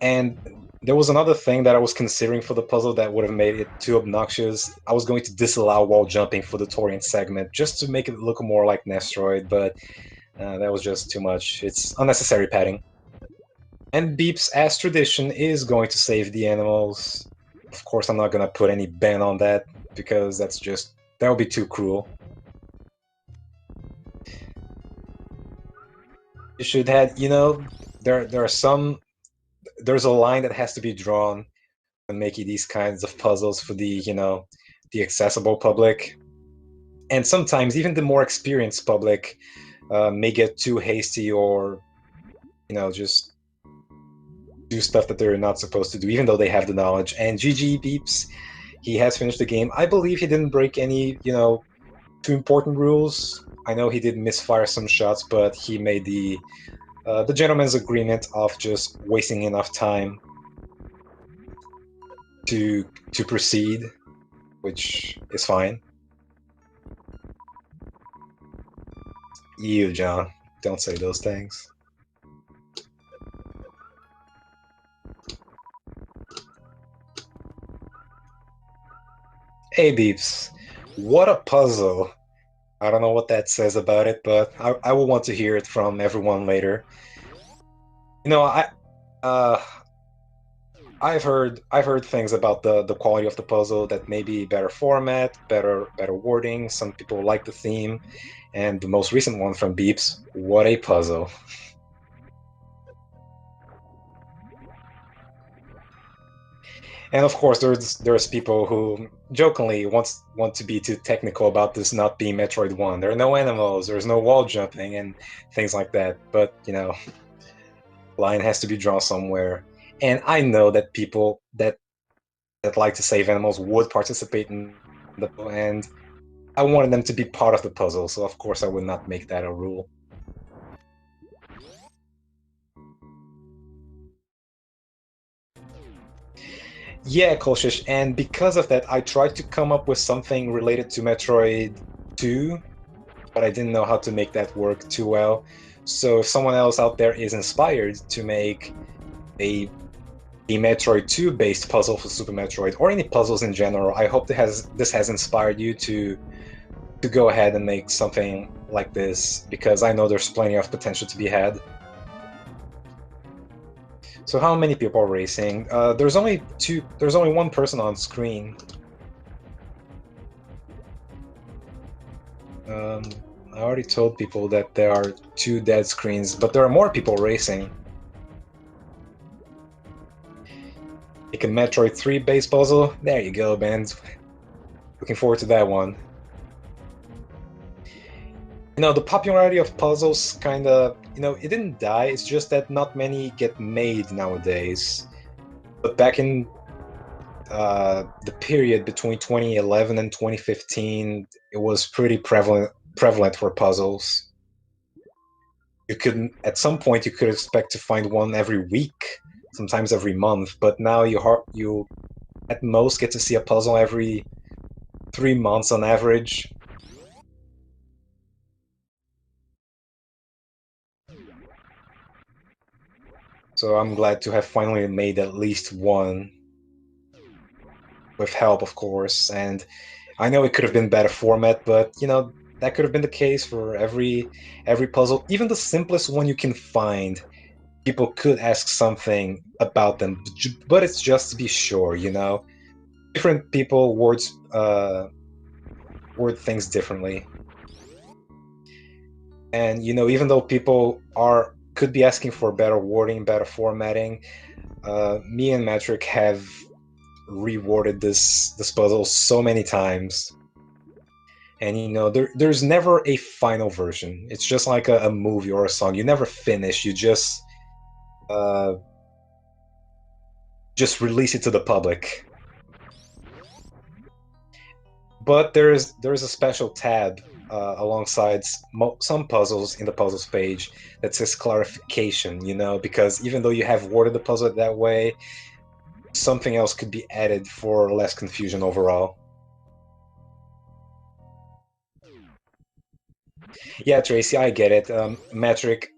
S1: And there was another thing that I was considering for the puzzle that would have made it too obnoxious. I was going to disallow wall jumping for the Torian segment just to make it look more like Nestroid, but that was just too much. It's unnecessary padding. And Beep's, as tradition, is going to save the animals. Of course, I'm not gonna put any ban on that, because that would be too cruel. You should have, there are there's a line that has to be drawn when making these kinds of puzzles for the accessible public. And sometimes even the more experienced public may get too hasty, or just do stuff that they're not supposed to do, even though they have the knowledge. And GG Beeps, he has finished the game. I believe he didn't break any, too important rules. I know he did misfire some shots, but he made the gentleman's agreement of just wasting enough time to proceed, which is fine. You, John, don't say those things. Hey, Beeps, what a puzzle. I don't know what that says about it, but I will want to hear it from everyone later. You know, uh, I've heard things about the quality of the puzzle, that maybe better format, better wording. Some people like the theme, and the most recent one from Beeps, what a puzzle. And of course, there's people who jokingly want to be too technical about this not being Metroid 1. There are no animals, there's no wall jumping, and things like that. But line has to be drawn somewhere. And I know that people that like to save animals would participate in the, and I wanted them to be part of the puzzle, so of course I would not make that a rule. Yeah, Kolshish, and because of that, I tried to come up with something related to Metroid 2, but I didn't know how to make that work too well. So if someone else out there is inspired to make a Metroid 2 based puzzle for Super Metroid, or any puzzles in general, I hope this has inspired you to go ahead and make something like this, because I know there's plenty of potential to be had. So how many people are racing? There's only two. There's only one person on screen. Um, I already told people that there are two dead screens, but there are more people racing. Make a Metroid 3 base puzzle. There you go, Ben. Looking forward to that one. The popularity of puzzles kind of, it didn't die. It's just that not many get made nowadays. But back in the period between 2011 and 2015, it was pretty prevalent for puzzles. You could, at some point, you could expect to find one every week, sometimes every month. But now you at most get to see a puzzle every 3 months on average. So I'm glad to have finally made at least one, with help, of course. And I know it could have been better format, but that could have been the case for every puzzle, even the simplest one you can find. People could ask something about them, but it's just to be sure. Different people word things differently. And even though people could be asking for better wording, better formatting, me and Metric have reworded this puzzle so many times. And there's never a final version. It's just like a movie or a song. You never finish. You uh, just release it to the public. But there's a special tab alongside some puzzles in the puzzles page that says clarification. Because even though you have worded the puzzle that way, something else could be added for less confusion overall. Yeah, Tracy, I get it. Metric,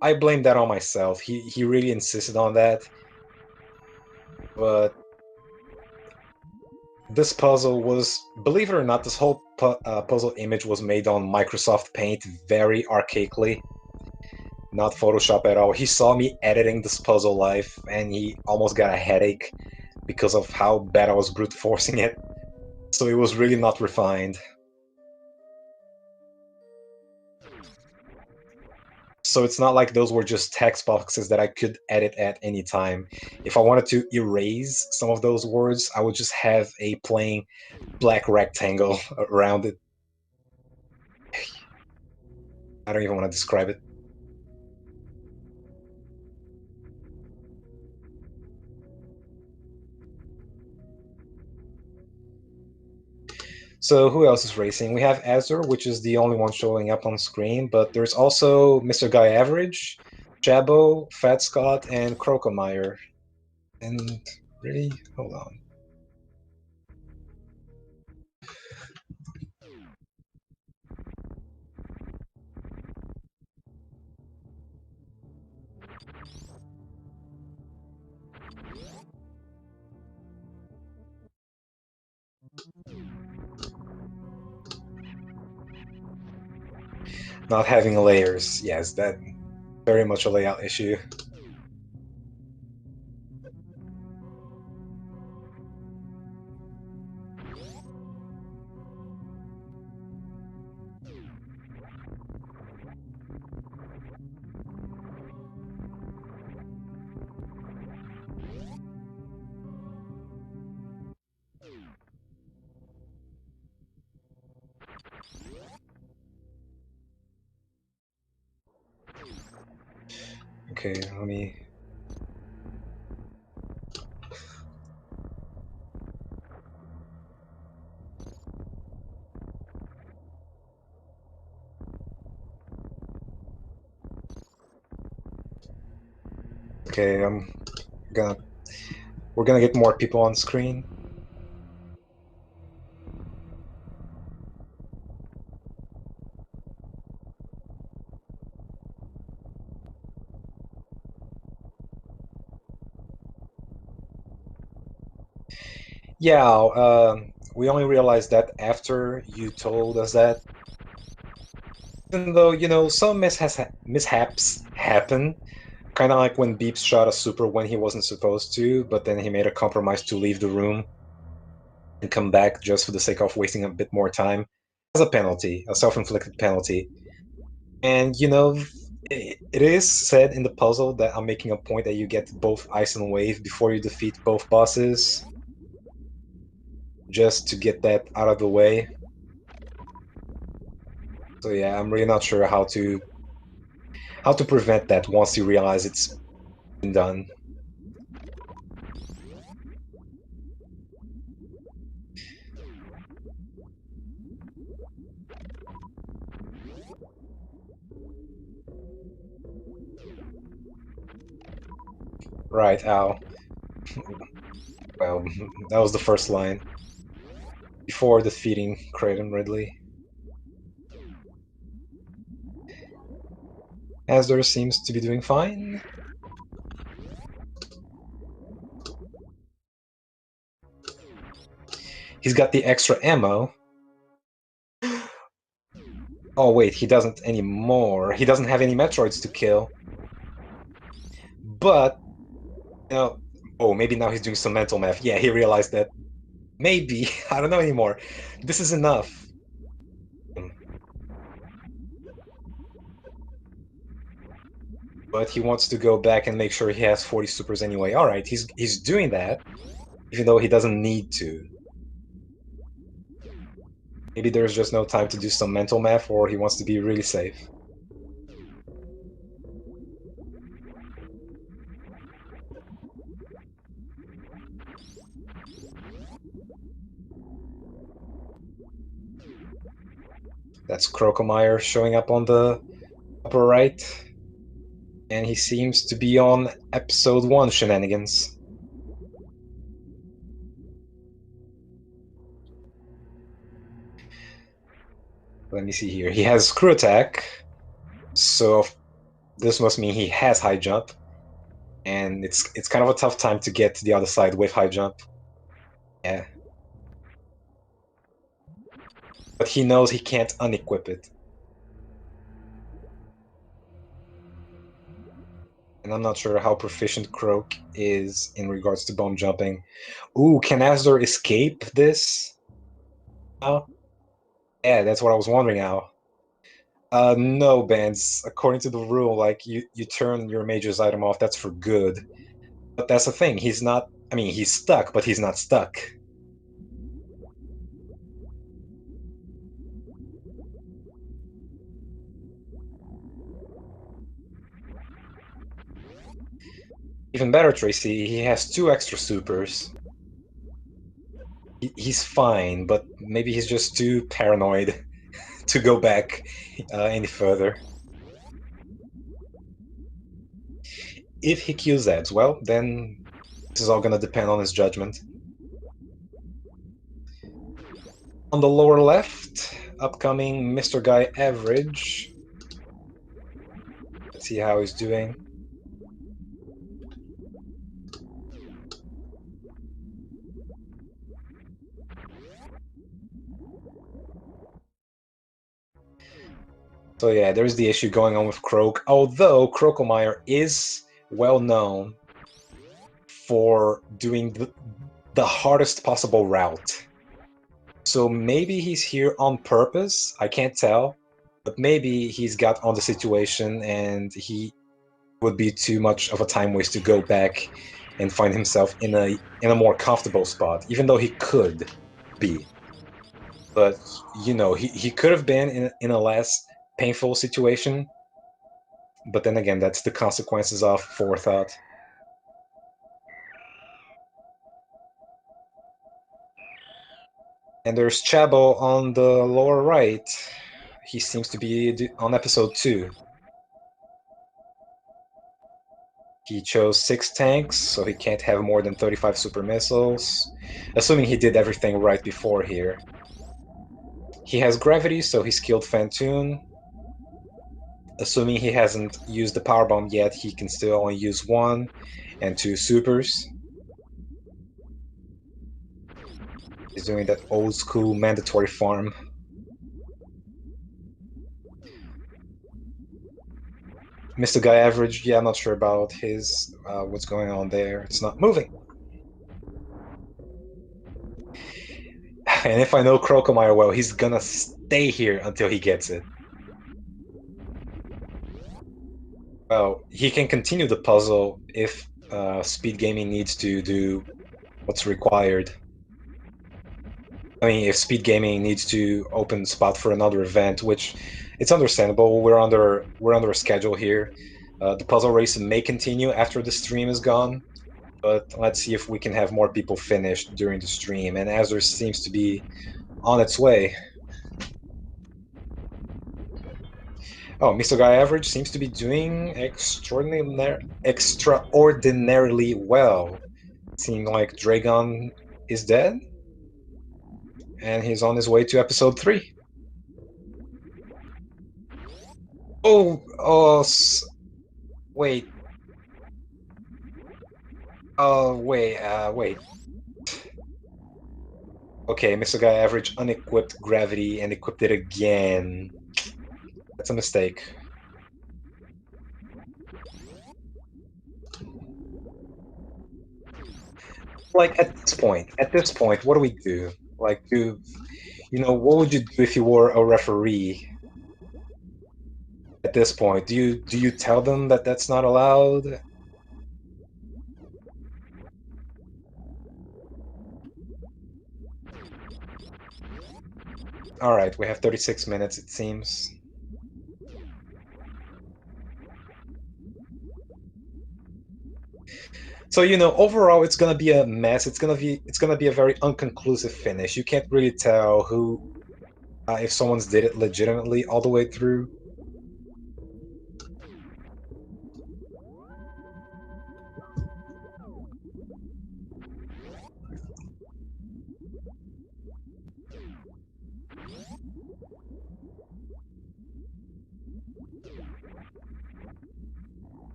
S1: I blame that on myself. He really insisted on that, but this puzzle was, believe it or not, this whole puzzle image was made on Microsoft Paint very archaically, not Photoshop at all. He saw me editing this puzzle live, and he almost got a headache because of how bad I was brute forcing it. So it was really not refined. So it's not like those were just text boxes that I could edit at any time. If I wanted to erase some of those words, I would just have a plain black rectangle around it. I don't even want to describe it. So who else is racing? We have Azure, which is the only one showing up on screen, but there's also Mr. Guy Average, Jabo, Fat Scott, and Crocomeyer. And really, hold on. Not having layers, yes, that very much a layout issue. Okay, let me. Okay, gonna. We're gonna get more people on screen. Yeah, we only realized that after you told us that. Even though, some mishaps happen, kind of like when Beeps shot a super when he wasn't supposed to, but then he made a compromise to leave the room and come back just for the sake of wasting a bit more time as a penalty, a self-inflicted penalty. And, it is said in the puzzle that I'm making a point that you get both Ice and Wave before you defeat both bosses, just to get that out of the way. So yeah, I'm really not sure how to prevent that once you realize it's been done. Right, ow. Well, that was the first line. Before defeating Kratom Ridley. Asdor seems to be doing fine. He's got the extra ammo. Oh wait, he doesn't anymore. He doesn't have any Metroids to kill. But, oh, maybe now he's doing some mental math. Yeah, he realized that maybe, I don't know anymore. This is enough. but he wants to go back and make sure he has 40 supers anyway. All right, he's doing that, even though he doesn't need to. Maybe there's just no time to do some mental math, or he wants to be really safe. That's Krokomeyer showing up on the upper right. And he seems to be on episode 1 shenanigans. Let me see here. He has screw attack, so this must mean he has high jump. And it's kind of a tough time to get to the other side with high jump. Yeah. But he knows he can't unequip it. And I'm not sure how proficient Croak is in regards to bomb jumping. Ooh, can Asdor escape this? Oh, yeah, that's what I was wondering now. No, Bands. According to the rule, like you turn your mage's item off, that's for good. But that's the thing, he's not. I mean, he's stuck, but he's not stuck. Even better, Tracy, he has 2 extra supers. He's fine, but maybe he's just too paranoid to go back any further. If he kills Zebs, well, then this is all gonna depend on his judgment. On the lower left, upcoming Mr. Guy Average. Let's see how he's doing. So yeah, there's the issue going on with Croak, although Krokomeyer is well known for doing the hardest possible route. So maybe he's here on purpose, I can't tell, but maybe he's got on the situation and he would be too much of a time waste to go back and find himself in a more comfortable spot, even though he could be. But you know, he could have been in a less painful situation. But then again, that's the consequences of forethought. And there's Chabo on the lower right. He seems to be on episode 2. He chose 6 tanks, so he can't have more than 35 super missiles. Assuming he did everything right before here. He has gravity, so he's killed Fantoon. Assuming he hasn't used the power bomb yet, he can still only use 1 and 2 supers. He's doing that old school mandatory farm. Mr. Guy Average, yeah, I'm not sure about his what's going on there. It's not moving. And if I know Krokomeyer well, he's gonna stay here until he gets it. Well, he can continue the puzzle if Speed Gaming needs to do what's required. I mean, if Speed Gaming needs to open spot for another event, which it's understandable. We're under a schedule here. The puzzle race may continue after the stream is gone, but let's see if we can have more people finished during the stream. And Azure seems to be on its way. Oh, Mr. Guy Average seems to be doing extraordinarily well. Seeing like Dragon is dead, and he's on his way to episode 3. Oh, wait. Oh, wait. Okay, Mr. Guy Average unequipped gravity and equipped it again. That's a mistake. Like, at this point, what do we do? Like, what would you do if you were a referee at this point? Do you tell them that that's not allowed? All right, we have 36 minutes, it seems. So, overall, it's gonna be a mess. It's gonna be a very unconclusive finish. You can't really tell who if someone's did it legitimately all the way through.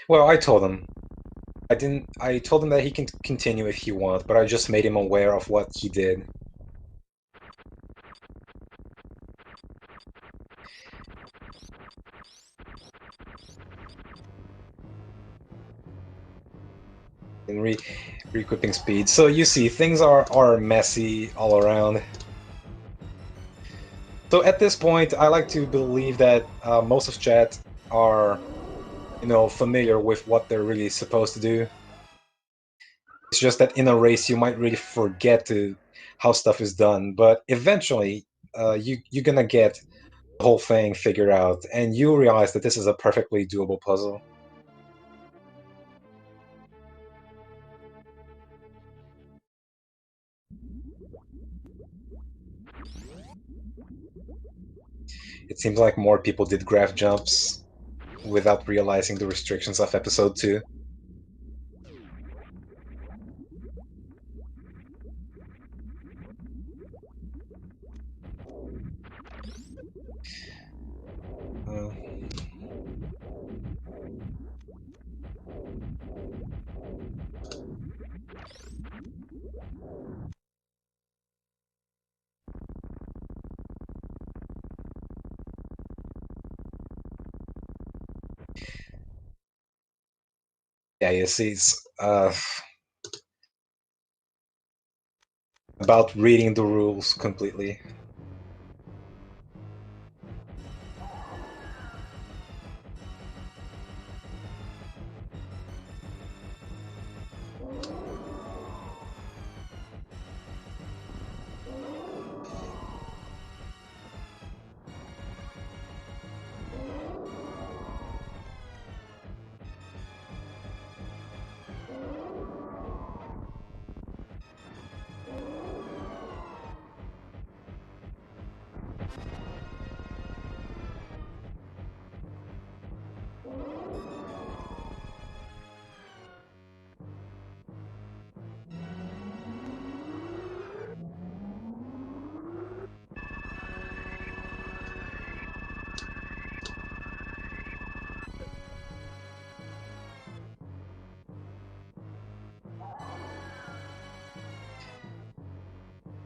S1: Well, I told him. I told him that he can continue if he wants, but I just made him aware of what he did. In re-equipping speed. So you see, things are messy all around. So at this point, I like to believe that most of chat are, familiar with what they're really supposed to do. It's just that in a race, you might really forget how stuff is done, but eventually, you're gonna get the whole thing figured out, and you realize that this is a perfectly doable puzzle. It seems like more people did graph jumps without realizing the restrictions of episode 2. Uh, yeah, you see, it's about reading the rules completely.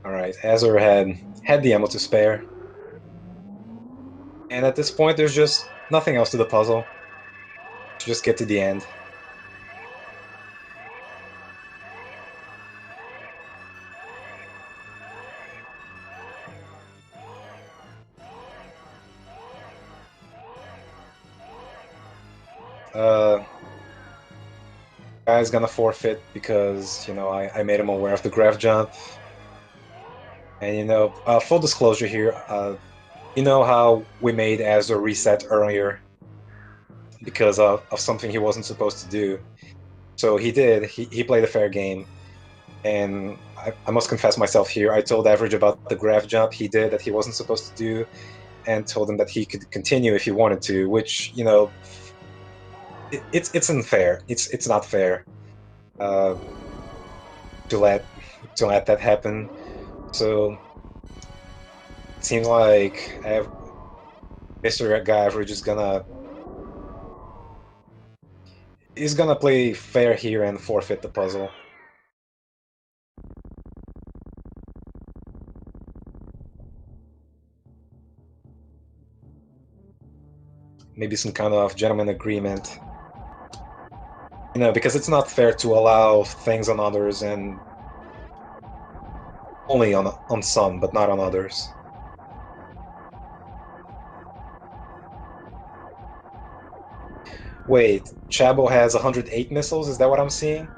S1: Alright, Azure had the ammo to spare. And at this point, there's just nothing else to the puzzle. Just get to the end. Uh, Guy's gonna forfeit because, I made him aware of the graph jump. And, full disclosure here, you know how we made Azure reset earlier because of something he wasn't supposed to do? So he did. He played a fair game. And I must confess myself here, I told Average about the graph jump he did that he wasn't supposed to do, and told him that he could continue if he wanted to, which, it's unfair. It's not fair uh, to let that happen. So it seems like Mr. Guy Average is gonna play fair here and forfeit the puzzle. maybe some kind of gentleman agreement. You know, because it's not fair to allow things on others and only on some, but not on others. Wait, Chabo has 108 missiles? Is that what I'm seeing?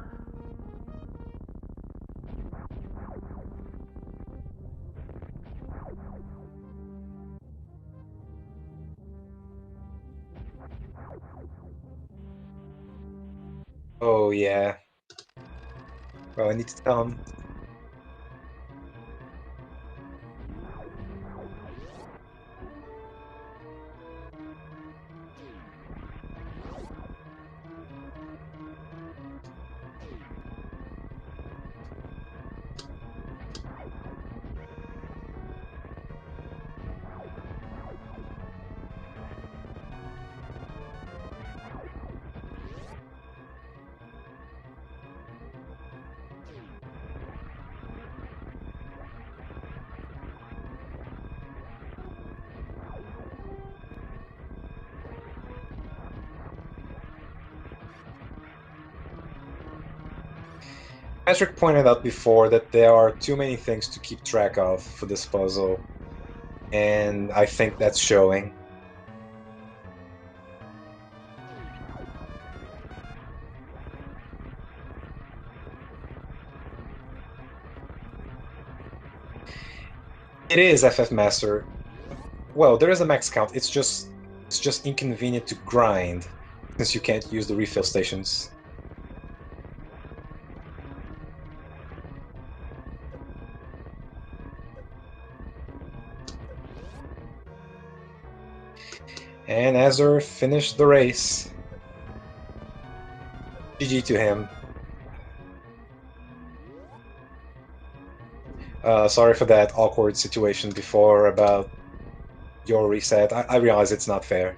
S1: Oh, yeah. Well, I need to tell him. Patrick pointed out before that there are too many things to keep track of for this puzzle, and I think that's showing. It is FF Master. Well, there is a max count. It's just inconvenient to grind since you can't use the refill stations. And Azur finished the race. GG to him. Sorry for that awkward situation before about your reset. I realize it's not fair.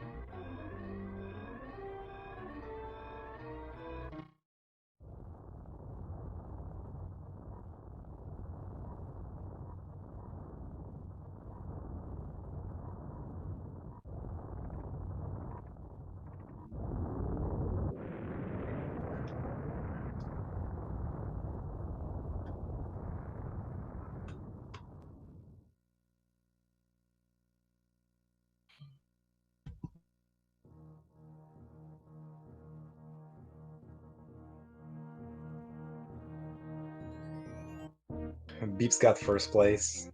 S1: Beep's got first place.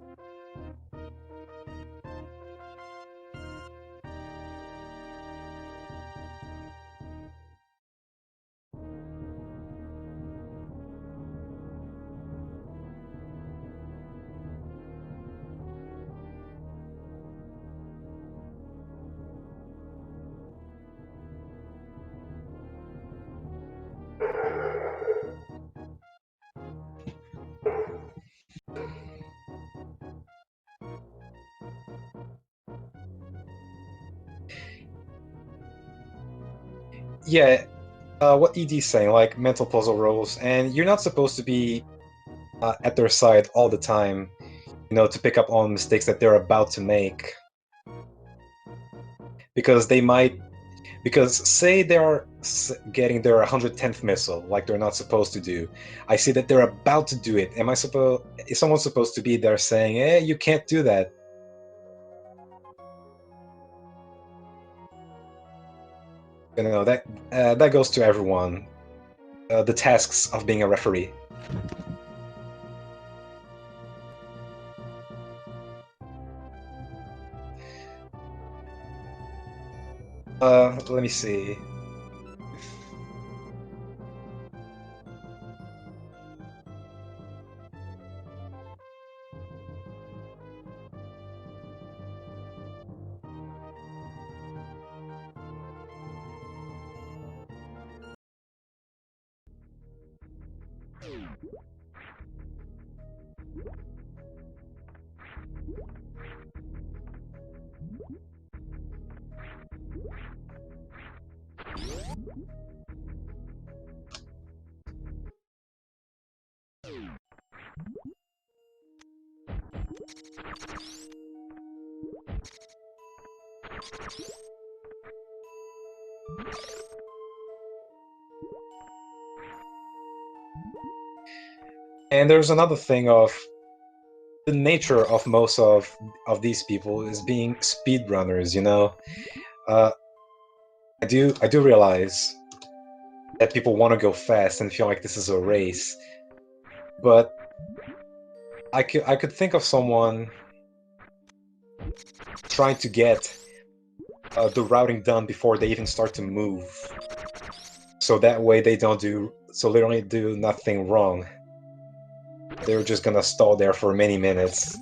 S1: Yeah, what ED's saying, like mental puzzle roles, and you're not supposed to be at their side all the time, you know, to pick up on mistakes that they're about to make. Because they might, because say they're getting their 110th missile, like they're not supposed to do. I see that they're about to do it. Is someone supposed to be there saying, you can't do that? You know, that goes to everyone. The tasks of being a referee. Let me see. And there's another thing of the nature of most of these people is being speedrunners, you know. Uh, I do realize that people want to go fast and feel like this is a race, but I could think of someone trying to get the routing done before they even start to move, so that way they don't do so literally do nothing wrong. They're just gonna stall there for many minutes,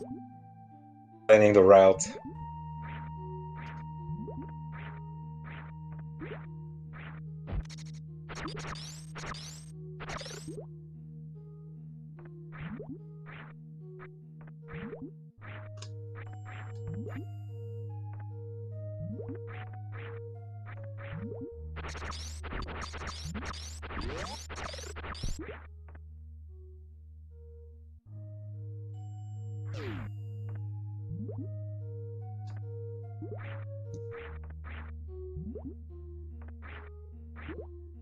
S1: planning the route.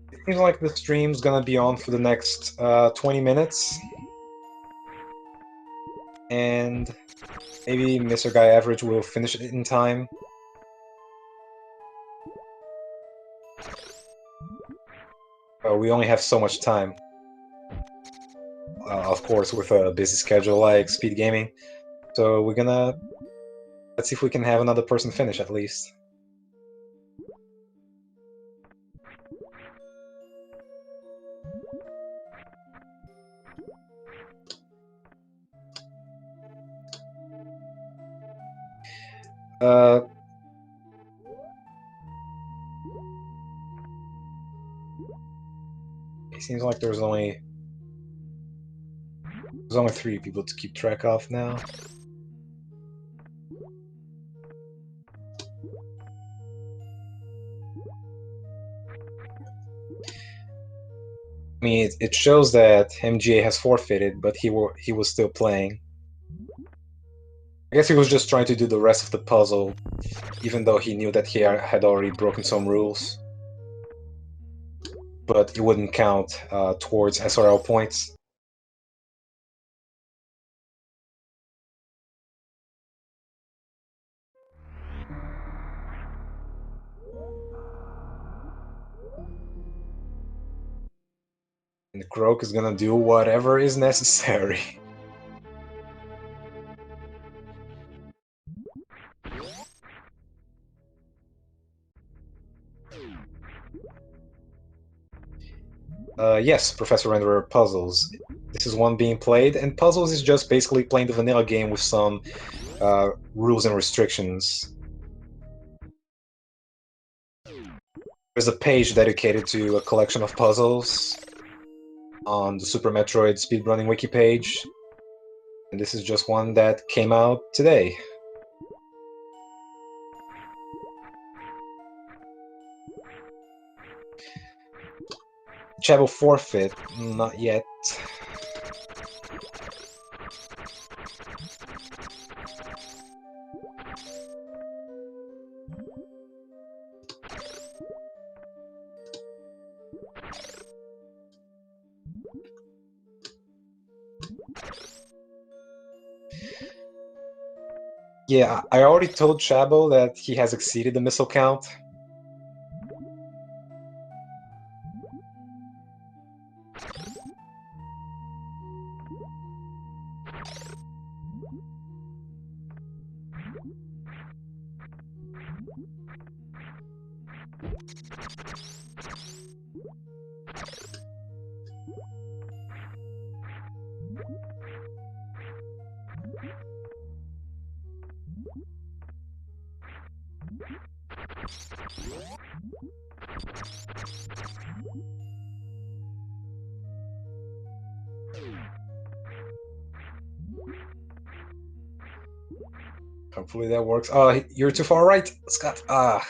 S1: It seems like the stream's gonna be on for the next 20 minutes, and maybe Mr. Guy Average will finish it in time. We only have so much time, of course, with a busy schedule like speed gaming. So let's see if we can have another person finish at least. Uh, it seems like there's only 3 people to keep track of now. I mean, it shows that MGA has forfeited, but he was still playing. I guess he was just trying to do the rest of the puzzle, even though he knew that he had already broken some rules. But it wouldn't count towards SRL points. And Croak is gonna do whatever is necessary. Yes, Professor Renderer Puzzles. This is one being played, and Puzzles is just basically playing the vanilla game with some rules and restrictions. There's a page dedicated to a collection of puzzles on the Super Metroid speedrunning wiki page, and this is just one that came out today. Chabo forfeit, not yet. Yeah, I already told Chabo that he has exceeded the missile count. Hopefully that works. Oh, you're too far right, Scott. Ah.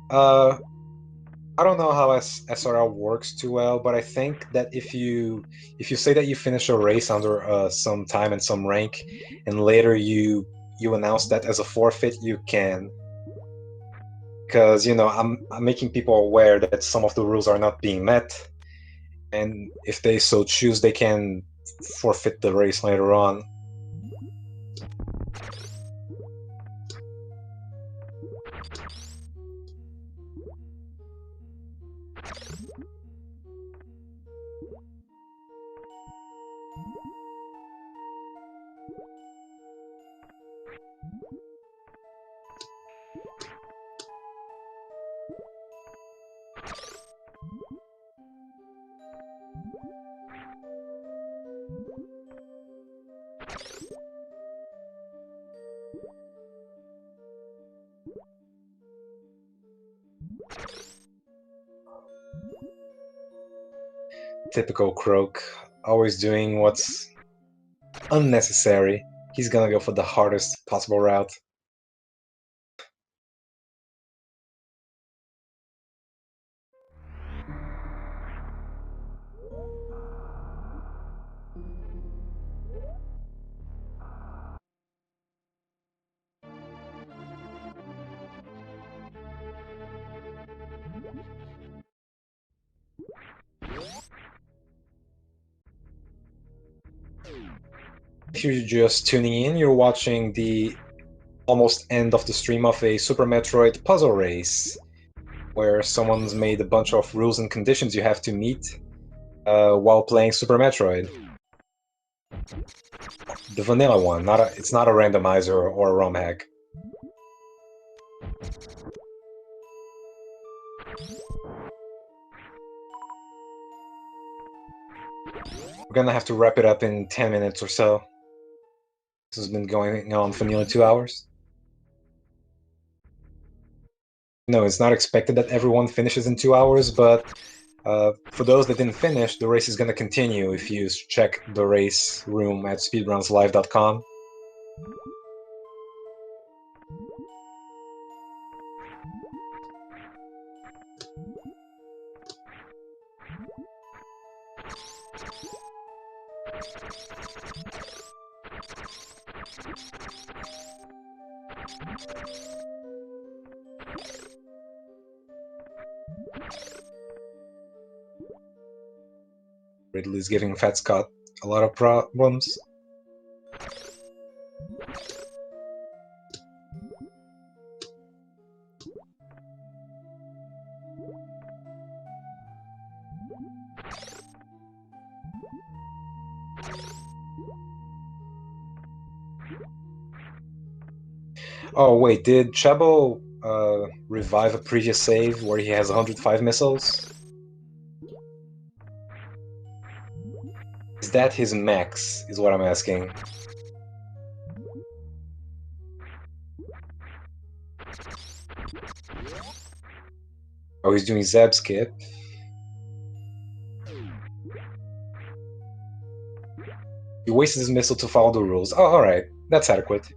S1: Uh, I don't know how SRL works too well, but I think that if you say that you finish a race under some time and some rank, and later you announce that as a forfeit, you can. Because I'm making people aware that some of the rules are not being met, and if they so choose, they can forfeit the race later on. Typical Croak, always doing what's unnecessary. He's gonna go for the hardest possible route. If you're just tuning in, you're watching the almost end of the stream of a Super Metroid puzzle race, where someone's made a bunch of rules and conditions you have to meet while playing Super Metroid. The vanilla one, it's not a randomizer or a ROM hack. We're gonna have to wrap it up in 10 minutes or so. This has been going on for nearly 2 hours. No, it's not expected that everyone finishes in 2 hours, but for those that didn't finish, the race is going to continue if you check the race room at speedrunslive.com. Ridley's giving Fat Scott a lot of problems. Oh wait, did Chabo revive a previous save where he has 105 missiles? Is that his max, is what I'm asking. Oh, he's doing Zeb skip. He wasted his missile to follow the rules. Oh, alright, that's adequate.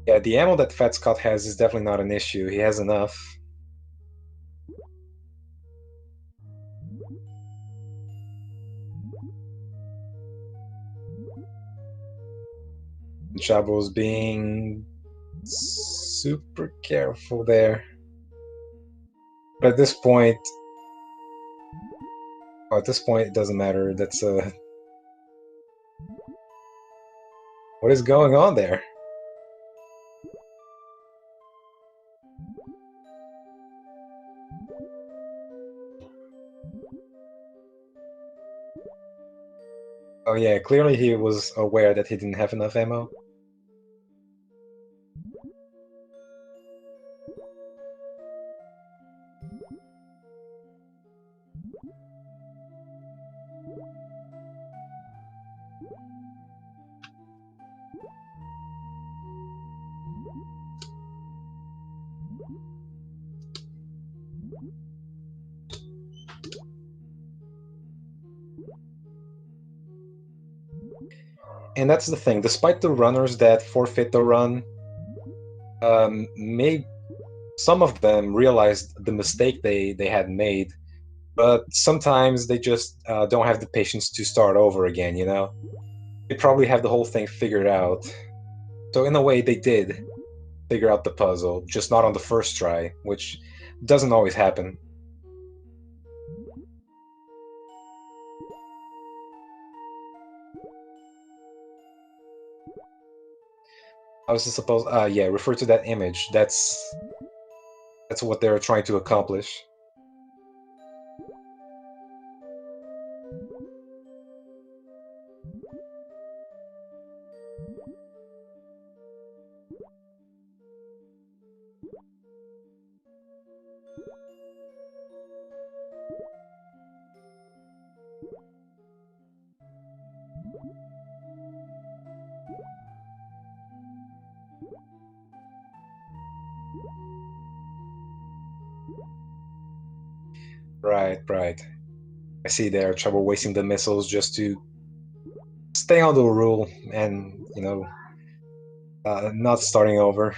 S1: Yeah, the ammo that Fat Scott has is definitely not an issue. He has enough. Chabo's being super careful there. But at this point, it doesn't matter. That's what is going on there? Oh yeah, clearly he was aware that he didn't have enough ammo. And that's the thing. Despite the runners that forfeit the run, may some of them realized the mistake they had made, but sometimes they just don't have the patience to start over again. You know, they probably have the whole thing figured out. So in a way, they did figure out the puzzle, just not on the first try, which doesn't always happen. I was supposed, yeah, refer to that image. That's what they're trying to accomplish. Right, right. I see they're trouble wasting the missiles just to stay on the rule and, not starting over.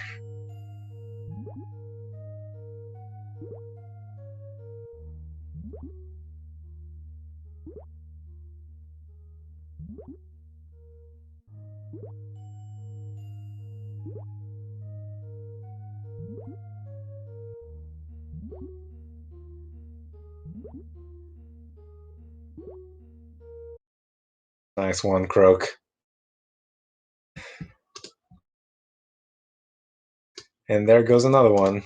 S1: Nice one, Croak. And there goes another one.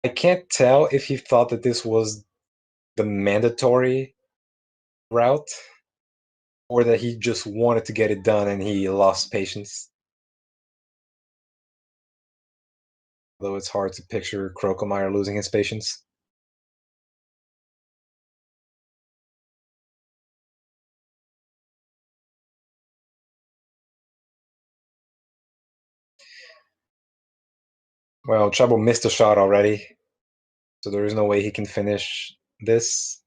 S1: I can't tell if he thought that this was the mandatory route or that he just wanted to get it done and he lost patience. Though it's hard to picture Crocomeyer losing his patience. Well, Trouble missed a shot already, so there is no way he can finish this.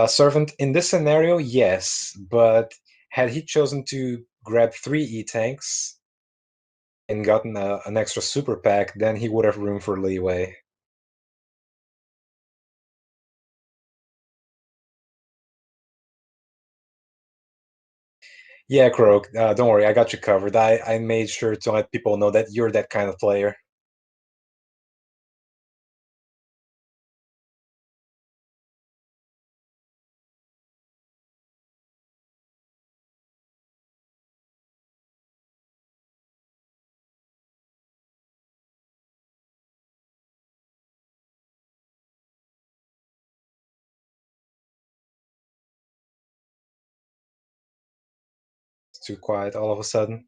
S1: Servant, in this scenario, yes, but had he chosen to grab 3 E-tanks and gotten an extra super pack, then he would have room for leeway. Yeah, Croak, don't worry, I got you covered. I made sure to let people know that you're that kind of player. too quiet all of a sudden.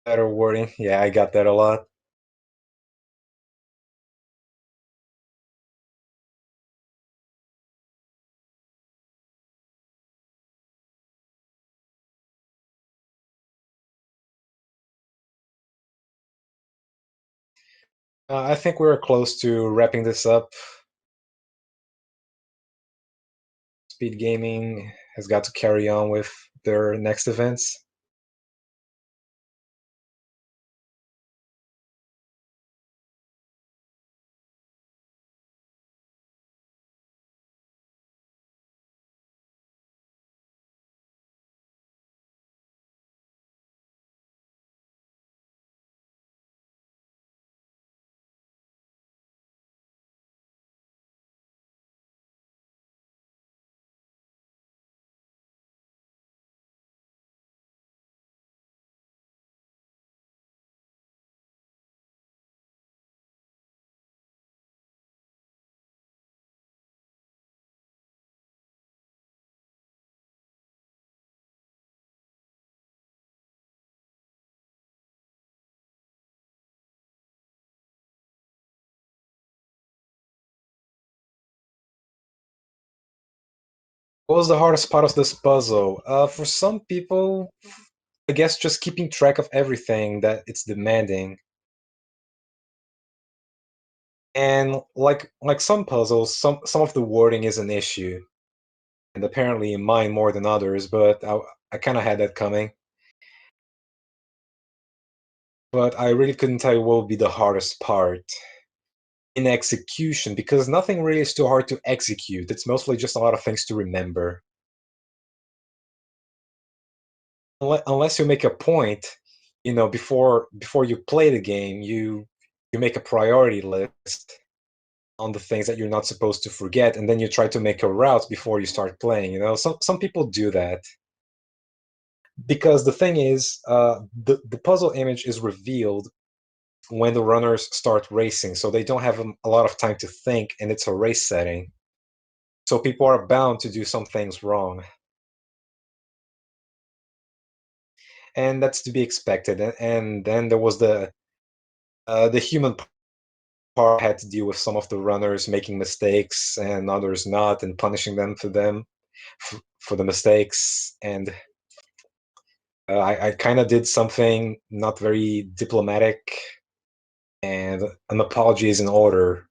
S1: Better wording. Yeah, I got that a lot. I think we're close to wrapping this up. Speed Gaming has got to carry on with their next events. What was the hardest part of this puzzle? For some people, I guess just keeping track of everything that it's demanding. And like some puzzles, some of the wording is an issue, and apparently mine more than others, but I kind of had that coming. But I really couldn't tell you what would be the hardest part in execution, because nothing really is too hard to execute. It's mostly just a lot of things to remember. Unless you make a point, before you play the game, you make a priority list on the things that you're not supposed to forget, and then you try to make a route before you start playing. Some people do that because the thing is, the puzzle image is revealed when the runners start racing, so they don't have a lot of time to think, and it's a race setting. So people are bound to do some things wrong, and that's to be expected. And then there was the human part had to deal with some of the runners making mistakes and others not, and punishing them for the mistakes. And I kind of did something not very diplomatic, and an apology is in order.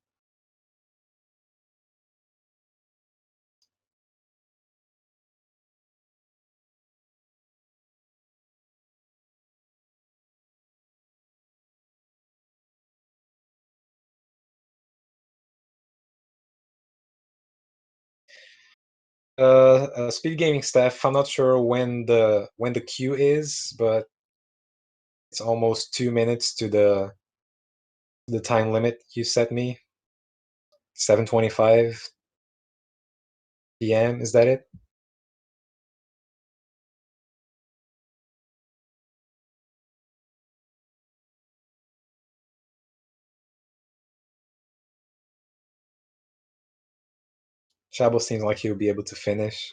S1: Speed gaming staff. I'm not sure when the queue is, but it's almost 2 minutes to the time limit you set me. 7:25 p.m. Is that it? Shabo seems like he'll be able to finish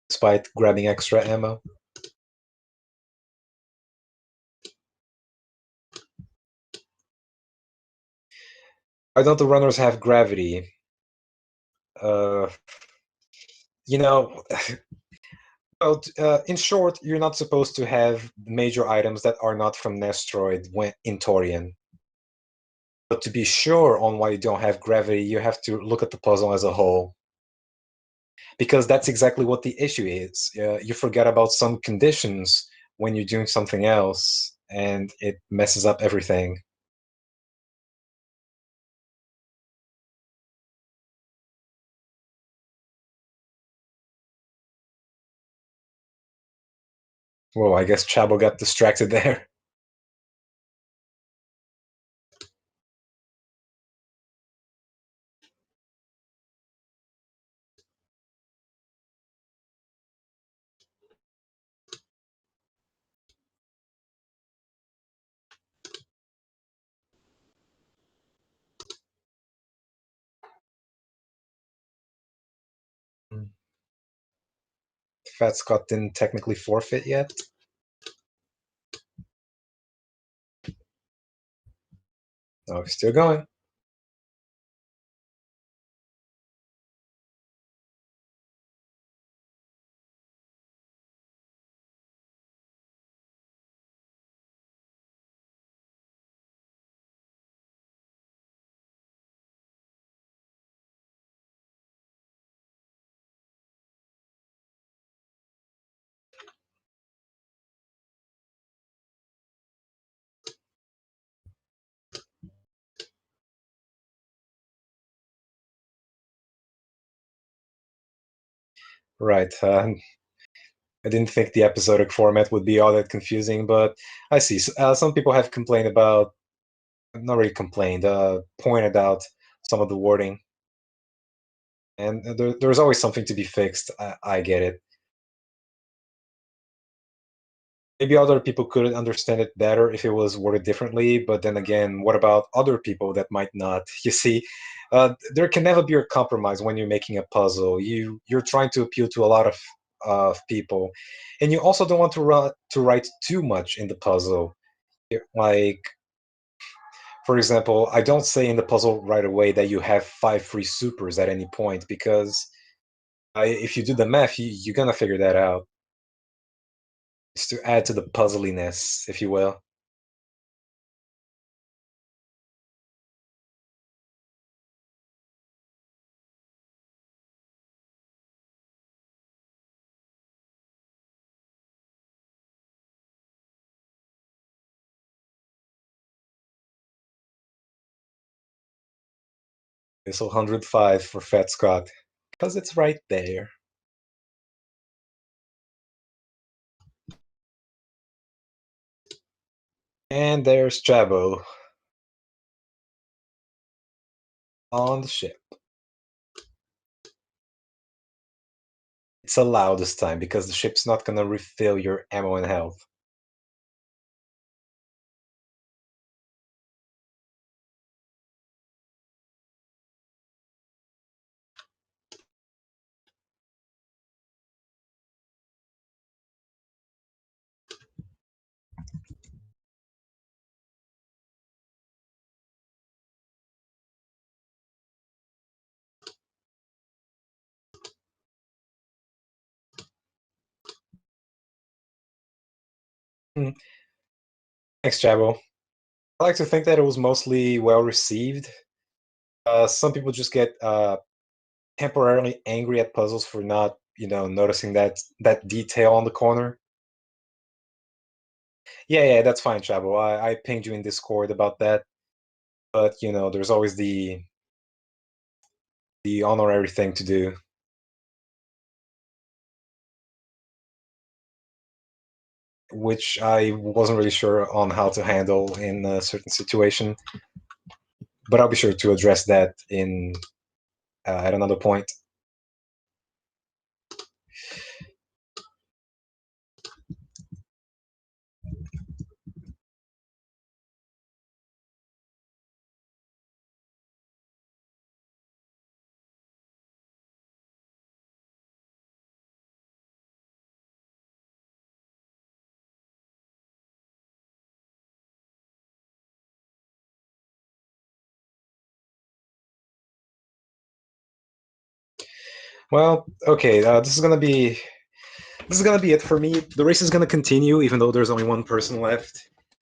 S1: despite grabbing extra ammo. Why don't the runners have gravity? Uh, you know, well, in short, you're not supposed to have major items that are not from Nestroid when in Torian. But to be sure on why you don't have gravity, you have to look at the puzzle as a whole. Because that's exactly what the issue is. You forget about some conditions when you're doing something else, and it messes up everything. Whoa, I guess Chabo got distracted there. Fat Scott didn't technically forfeit yet. Oh, he's still going. Right. I didn't think the episodic format would be all that confusing, but I see. Some people have complained about, not really complained, pointed out some of the wording, and there's always something to be fixed. I get it. Maybe other people could understand it better if it was worded differently, but then again, what about other people that might not? You see, there can never be a compromise when you're making a puzzle. You're trying to appeal to a lot of people, and you also don't want to write too much in the puzzle. Like, for example, I don't say in the puzzle right away that you have 5 free supers at any point, because if you do the math, you're gonna figure that out. Just to add to the puzzliness, if you will. This 105 for Fat Scott, because it's right there. And there's Chabo on the ship. It's allowed this time because the ship's not gonna refill your ammo and health. Hmm. Thanks, Chabo. I like to think that it was mostly well received. Some people just get temporarily angry at puzzles for not, noticing that detail on the corner. Yeah, that's fine, Chabo. I pinged you in Discord about that, but there's always the honorary thing to do, which I wasn't really sure on how to handle in a certain situation. But I'll be sure to address that in at another point. Well, okay, this is gonna be it for me. The race is gonna continue, even though there's only one person left.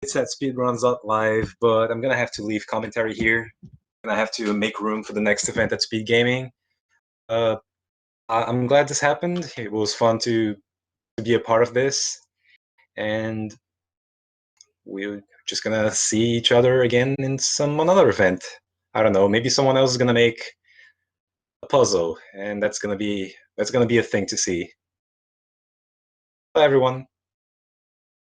S1: It's at Speedruns Live, but I'm gonna have to leave commentary here, and I have to make room for the next event at Speed Gaming. Uh, I'm glad this happened. It was fun to be a part of this, and we're just gonna see each other again in some another event. I don't know. Maybe someone else is gonna make a puzzle, and that's gonna be a thing to see. Bye, everyone.